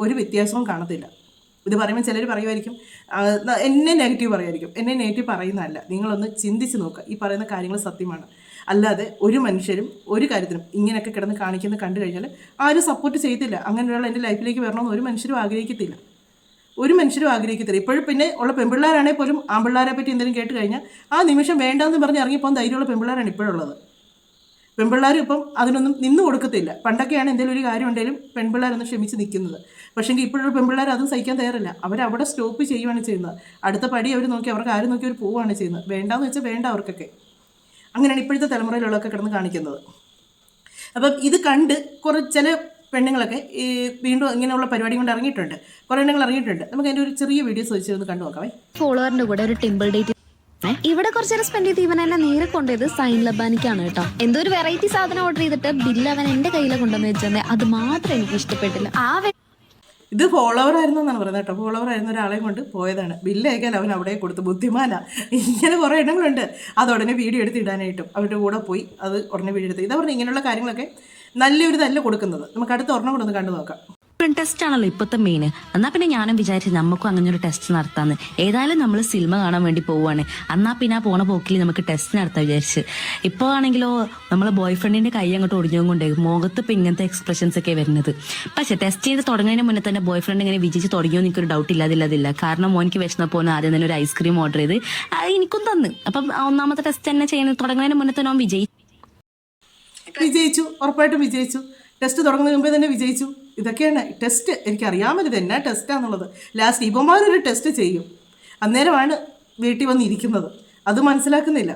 ഒരു വ്യത്യാസവും കാണത്തില്ല. ഇത് പറയുമ്പോൾ ചിലർ പറയുമായിരിക്കും എന്നെ നെഗറ്റീവ് പറയുമായിരിക്കും. എന്നെ നെഗറ്റീവ് പറയുന്നതല്ല, നിങ്ങളൊന്ന് ചിന്തിച്ച് നോക്കുക, ഈ പറയുന്ന കാര്യങ്ങൾ സത്യമാണ്. അല്ലാതെ ഒരു മനുഷ്യരും ഒരു കാര്യത്തിനും ഇങ്ങനെയൊക്കെ കിടന്ന് കാണിക്കുന്നത് കണ്ടു കഴിഞ്ഞാൽ ആരും സപ്പോർട്ട് ചെയ്യത്തില്ല. അങ്ങനെയുള്ള എൻ്റെ ലൈഫിലേക്ക് വരണമെന്ന് ഒരു മനുഷ്യരും ആഗ്രഹിക്കത്തില്ല. ഇപ്പോഴും പിന്നെ ഉള്ള പെൺപിള്ളേരാണെങ്കിൽ പോലും ആൺപിള്ളേരെ പറ്റി എന്തെങ്കിലും കേട്ട് കഴിഞ്ഞാൽ ആ നിമിഷം വേണ്ടാന്ന് പറഞ്ഞ് ഇറങ്ങിപ്പോകാൻ ധൈര്യമുള്ള പെൺപിള്ളേരാണ് ഇപ്പോഴുള്ളത്. പെൺപിള്ളേരും ഇപ്പം അതിനൊന്നും നിന്ന് കൊടുക്കത്തില്ല. പണ്ടൊക്കെയാണ് എന്തെങ്കിലും ഒരു കാര്യം ഉണ്ടെങ്കിലും പെൺപിള്ളേരൊന്നും ക്ഷമിച്ച് നിൽക്കുന്നത്. പക്ഷേങ്കിൽ ഇപ്പോഴുള്ള പെൺപിള്ളേർ അതും സഹിക്കാൻ തയ്യാറില്ല. അവരവിടെ സ്റ്റോപ്പ് ചെയ്യുകയാണ് ചെയ്യുന്നത്. അടുത്ത പടി അവർ നോക്കി, അവർക്ക് ആരും നോക്കി അവർ പോവുകയാണ് ചെയ്യുന്നത്. വേണ്ടാന്ന് വെച്ചാൽ വേണ്ട അവർക്കൊക്കെ. അങ്ങനെയാണ് ഇപ്പോഴത്തെ തലമുറയിലുള്ളതൊക്കെ കിടന്ന് കാണിക്കുന്നത്. അപ്പം ഇത് കണ്ട് ചില പെണ്ണുങ്ങളൊക്കെ ഈ വീണ്ടും ഇങ്ങനെയുള്ള പരിപാടി കൊണ്ട് ഇറങ്ങിയിട്ടുണ്ട്. കുറേ എണ്ണങ്ങൾ ഇറങ്ങിയിട്ടുണ്ട്. നമുക്ക് അതിൻ്റെ ഒരു ചെറിയ വീഡിയോസ് വെച്ച് കണ്ടു നോക്കാവേ. ഫോളോവറിന്റെ കൂടെ ഒരു ടെമ്പിൾ ഡേറ്റ് ഇവിടെ കുറച്ചേരം സ്പെൻഡ് ചെയ്ത് ഇവനെല്ലാം നേരെ കൊണ്ടുപോയത് സൈൻ ലബാനിക്കാണ് കേട്ടോ. എന്തോ ഒരു വെറൈറ്റി സാധനം ഓർഡർ ചെയ്തിട്ട് ബില്ല് അവൻ എന്റെ കയ്യിൽ കൊണ്ടുവന്ന് വെച്ചത്, അത് മാത്രം എനിക്ക് ഇഷ്ടപ്പെട്ടില്ല. ഇത് ഫോളോവർ ആയിരുന്നു എന്നാണ് പറയുന്നത് കേട്ടോ. ഫോളോവർ ആയിരുന്ന ഒരാളെയും കൊണ്ട് പോയതാണ്. ബില്ല് അയക്കാൻ അവൻ അവിടെ കൊടുത്തു. ബുദ്ധിമാനാ. ഇങ്ങനെ കുറേ ഇടങ്ങളുണ്ട്. അത് ഉടനെ വീഡിയോ എടുത്ത് ഇടാനായിട്ടും അവരുടെ കൂടെ പോയി അത് ഉടനെ വീഡിയോ എടുത്ത്. ഇതാ പറഞ്ഞാൽ ഇങ്ങനെയുള്ള കാര്യങ്ങളൊക്കെ നല്ലൊരു തല്ല കൊടുക്കുന്നത്. നമുക്ക് അടുത്ത ഒരെണ്ണം കൂടെ ഒന്ന് കണ്ടു നോക്കാം. ടെസ്റ്റ് ആണല്ലോ ഇപ്പോഴത്തെ മെയിൻ. എന്നാൽ പിന്നെ ഞാനും വിചാരിച്ചു നമുക്കും അങ്ങനെ ഒരു ടെസ്റ്റ് നടത്താന്ന്. ഏതായാലും നമ്മൾ സിനിമ കാണാൻ വേണ്ടി പോവുകയാണ്. എന്നാൽ പിന്നെ ആ പോണ പോക്കിൽ നമുക്ക് ടെസ്റ്റ് നടത്താൻ വിചാരിച്ച്. ഇപ്പോൾ ആണെങ്കിലോ നമ്മളെ ബോയ് ഫ്രണ്ടിന്റെ കൈ അങ്ങോട്ട് ഒടിഞ്ഞുകൊണ്ട് മുഖത്ത് ഇപ്പം ഇങ്ങനത്തെ എക്സ്പ്രഷൻസ് ഒക്കെ വരുന്നത്. പക്ഷെ ടെസ്റ്റ് ചെയ്ത് തുടങ്ങുന്നതിന് മുന്നേ തന്നെ ബോയ് ഫ്രണ്ട് ഇങ്ങനെ വിജയിച്ച് തുടങ്ങിയോ എനിക്കൊരു ഡൗട്ട് ഇല്ലാതില്ല. കാരണം മോനിക്ക് വിശന്നപ്പോൾ ആദ്യം തന്നെ ഒരു ഐസ്ക്രീം ഓർഡർ ചെയ്ത് എനിക്കും തന്ന്. അപ്പം ഒന്നാമത്തെ ടെസ്റ്റ് തന്നെ ചെയ്യുന്നത് തുടങ്ങുന്നതിന് മുന്നേ തന്നെ വിജയിച്ചു. ഉറപ്പായിട്ടും വിജയിച്ചു. ടെസ്റ്റ് തുടങ്ങുന്നതിന് മുമ്പേ തന്നെ വിജയിച്ചു. ഇതൊക്കെയാണ് ടെസ്റ്റ്. എനിക്കറിയാമല്ലോ ഇതെന്നാ ടെസ്റ്റാന്നുള്ളത്. ലാസ്റ്റ് ഇവന്മാരൊരു ടെസ്റ്റ് ചെയ്യും, അന്നേരമാണ് വീട്ടിൽ വന്നിരിക്കുന്നത്. അത് മനസ്സിലാക്കുന്നില്ല.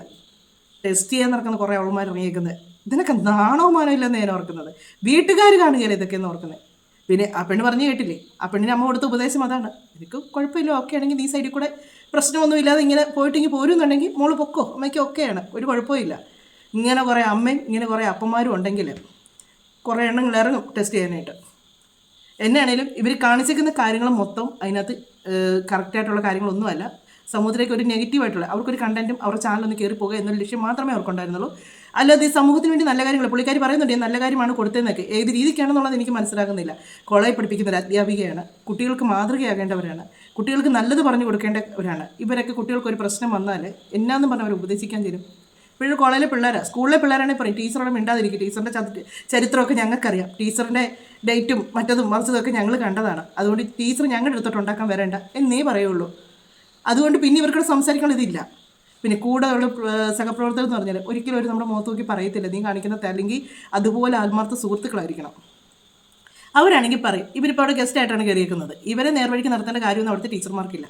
ടെസ്റ്റ് ചെയ്യാൻ നടക്കുന്ന കുറേ അവന്മാർ ഇറങ്ങിയേക്കുന്നത്. ഇതിനൊക്കെ നാണവമാനം ഇല്ലെന്ന് ഞാൻ ഓർക്കുന്നത്. വീട്ടുകാർ കാണുകയല്ലേ ഇതൊക്കെയെന്ന് ഓർക്കുന്നത്. പിന്നെ ആ പെണ്ണ് പറഞ്ഞു കേട്ടില്ലേ, ആ പെണ്ണിന് അമ്മ കൊടുത്ത ഉപദേശം അതാണ്, എനിക്ക് കുഴപ്പമില്ല, ഓക്കെ ആണെങ്കിൽ നീ സൈഡിൽ കൂടെ പ്രശ്നമൊന്നും ഇല്ലാതെ ഇങ്ങനെ പോയിട്ടെങ്കിൽ പോരുന്നുണ്ടെങ്കിൽ മോള് പൊക്കോ, അമ്മയ്ക്ക് ഓക്കെയാണ്, ഒരു കുഴപ്പമില്ല. ഇങ്ങനെ കുറേ അമ്മയും ഇങ്ങനെ കുറേ അപ്പന്മാരും ഉണ്ടെങ്കിൽ കുറേ എണ്ണങ്ങൾ ഇറങ്ങും ടെസ്റ്റ് ചെയ്യാനായിട്ട്. എന്നാണേലും ഇവർ കാണിച്ചിരിക്കുന്ന കാര്യങ്ങൾ മൊത്തം അതിനകത്ത് കറക്റ്റായിട്ടുള്ള കാര്യങ്ങളൊന്നുമല്ല. സമൂഹത്തിലേക്ക് ഒരു നെഗറ്റീവായിട്ടുള്ള അവർക്കൊരു കണ്ടന്റും അവരുടെ ചാനലൊന്ന് കയറി പോകുക എന്നൊരു ലക്ഷ്യം മാത്രമേ അവർക്കുണ്ടായിരുന്നുള്ളൂ. അല്ലാതെ സമൂഹത്തിന് വേണ്ടി നല്ല കാര്യങ്ങൾ പുള്ളിക്കാരി പറയുന്നുണ്ട്, നല്ല കാര്യമാണ് കൊടുത്തതെന്നൊക്കെ. ഏത് രീതിക്കാണെന്നുള്ളത് എനിക്ക് മനസ്സിലാകുന്നില്ല. കോളേജിൽ പഠിപ്പിക്കുന്ന ഒരു അധ്യാപികയാണ്. കുട്ടികൾക്ക് മാതൃകയാകേണ്ടവരാണ്. കുട്ടികൾക്ക് നല്ലത് പറഞ്ഞു കൊടുക്കേണ്ടവരാണ്. ഇവരൊക്കെ കുട്ടികൾക്ക് ഒരു പ്രശ്നം വന്നാൽ എന്നാന്നും പറഞ്ഞ് അവർ ഉപദേശിക്കാൻ തരും. ഇപ്പോഴും കോളേജിലെ പിള്ളേരാണ്, സ്കൂളിലെ പിള്ളേരാണെങ്കിൽ പറയും ടീച്ചറോട് മിണ്ടാതിരിക്കും, ടീച്ചറിൻ്റെ ചരിത്രമൊക്കെ ഞങ്ങൾക്കറിയാം, ടീച്ചറിൻ്റെ ഡേറ്റും മറ്റതും മറിച്ചതൊക്കെ ഞങ്ങൾ കണ്ടതാണ്, അതുകൊണ്ട് ടീച്ചർ ഞങ്ങളുടെ അടുത്തോട്ട് ഉണ്ടാക്കാൻ വരേണ്ട എന്നേ പറയുള്ളൂ. അതുകൊണ്ട് പിന്നെ ഇവർക്കൂടെ സംസാരിക്കണം ഇതില്ല. പിന്നെ കൂടെ ഉള്ള സഹപ്രവർത്തകർ എന്ന് പറഞ്ഞാൽ ഒരിക്കലും ഒരു നമ്മുടെ മുഖത്ത് നോക്കി പറയത്തില്ല നീ കാണിക്കുന്ന അല്ലെങ്കിൽ അതുപോലെ ആത്മാർത്ഥ സുഹൃത്തുക്കളായിരിക്കണം. അവരാണെങ്കിൽ പറയും ഇവരിപ്പോൾ അവിടെ ഗസ്റ്റായിട്ടാണ് കയറിയിരിക്കുന്നത്, ഇവരെ നേർവഴിക്ക് നടത്തേണ്ട കാര്യമൊന്നും അവിടുത്തെ ടീച്ചർമാർക്കില്ല.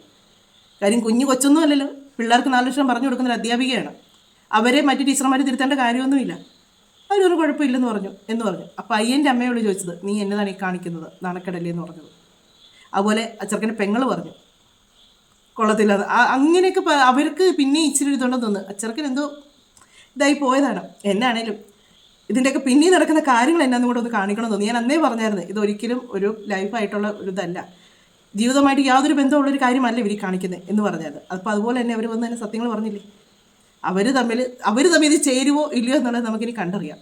കാര്യം കുഞ്ഞൊന്നും അല്ലല്ലോ, പിള്ളേർക്ക് 4 ലക്ഷം പറഞ്ഞു കൊടുക്കുന്ന ഒരു അധ്യാപികയാണ്, അവരെ മറ്റു ടീച്ചർമാർ തിരുത്തേണ്ട കാര്യമൊന്നുമില്ല. അവരൊരു കുഴപ്പമില്ലെന്ന് പറഞ്ഞു എന്ന് പറഞ്ഞു. അപ്പോൾ പയ്യൻ്റെ അമ്മയോട് ചോദിച്ചത് നീ എന്നതാണ് ഈ കാണിക്കുന്നത്, നാണക്കേടല്ലേ എന്ന് പറഞ്ഞത്. അതുപോലെ ചെറുക്കൻ്റെ പെങ്ങൾ പറഞ്ഞു കൊള്ളത്തില്ല. അങ്ങനെയൊക്കെ അവർക്ക് പിന്നെ ഇച്ചിരി ഇതുണ്ടെന്ന് തോന്നുന്നു. ചെറുക്കൻ എന്തോ ഇതായി പോയതാണ്. എന്നാണേലും ഇതിൻ്റെയൊക്കെ പിന്നെ നടക്കുന്ന കാര്യങ്ങൾ എന്നാന്നും കൂടെ ഒന്ന് കാണിക്കണമെന്ന് തോന്നി. ഞാൻ അന്നേ പറഞ്ഞായിരുന്നു ഇതൊരിക്കലും ഒരു ലൈഫായിട്ടുള്ള ഒരു ഇതല്ല, ജീവിതമായിട്ട് യാതൊരു ബന്ധമുള്ളൊരു കാര്യമല്ല ഇവർ കാണിക്കുന്നത് എന്ന് പറഞ്ഞത്. അപ്പോൾ അതുപോലെ തന്നെ അവർ വന്ന് തന്നെ സത്യങ്ങൾ പറഞ്ഞില്ലേ, അവർ തമ്മിൽ ഇത് ചേരുവോ ഇല്ലയോ എന്നുള്ളത് നമുക്കിനി കണ്ടറിയാം.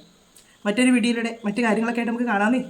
മറ്റൊരു വീഡിയോയിലൂടെ മറ്റു കാര്യങ്ങളൊക്കെ ആയിട്ട് നമുക്ക് കാണാമേ.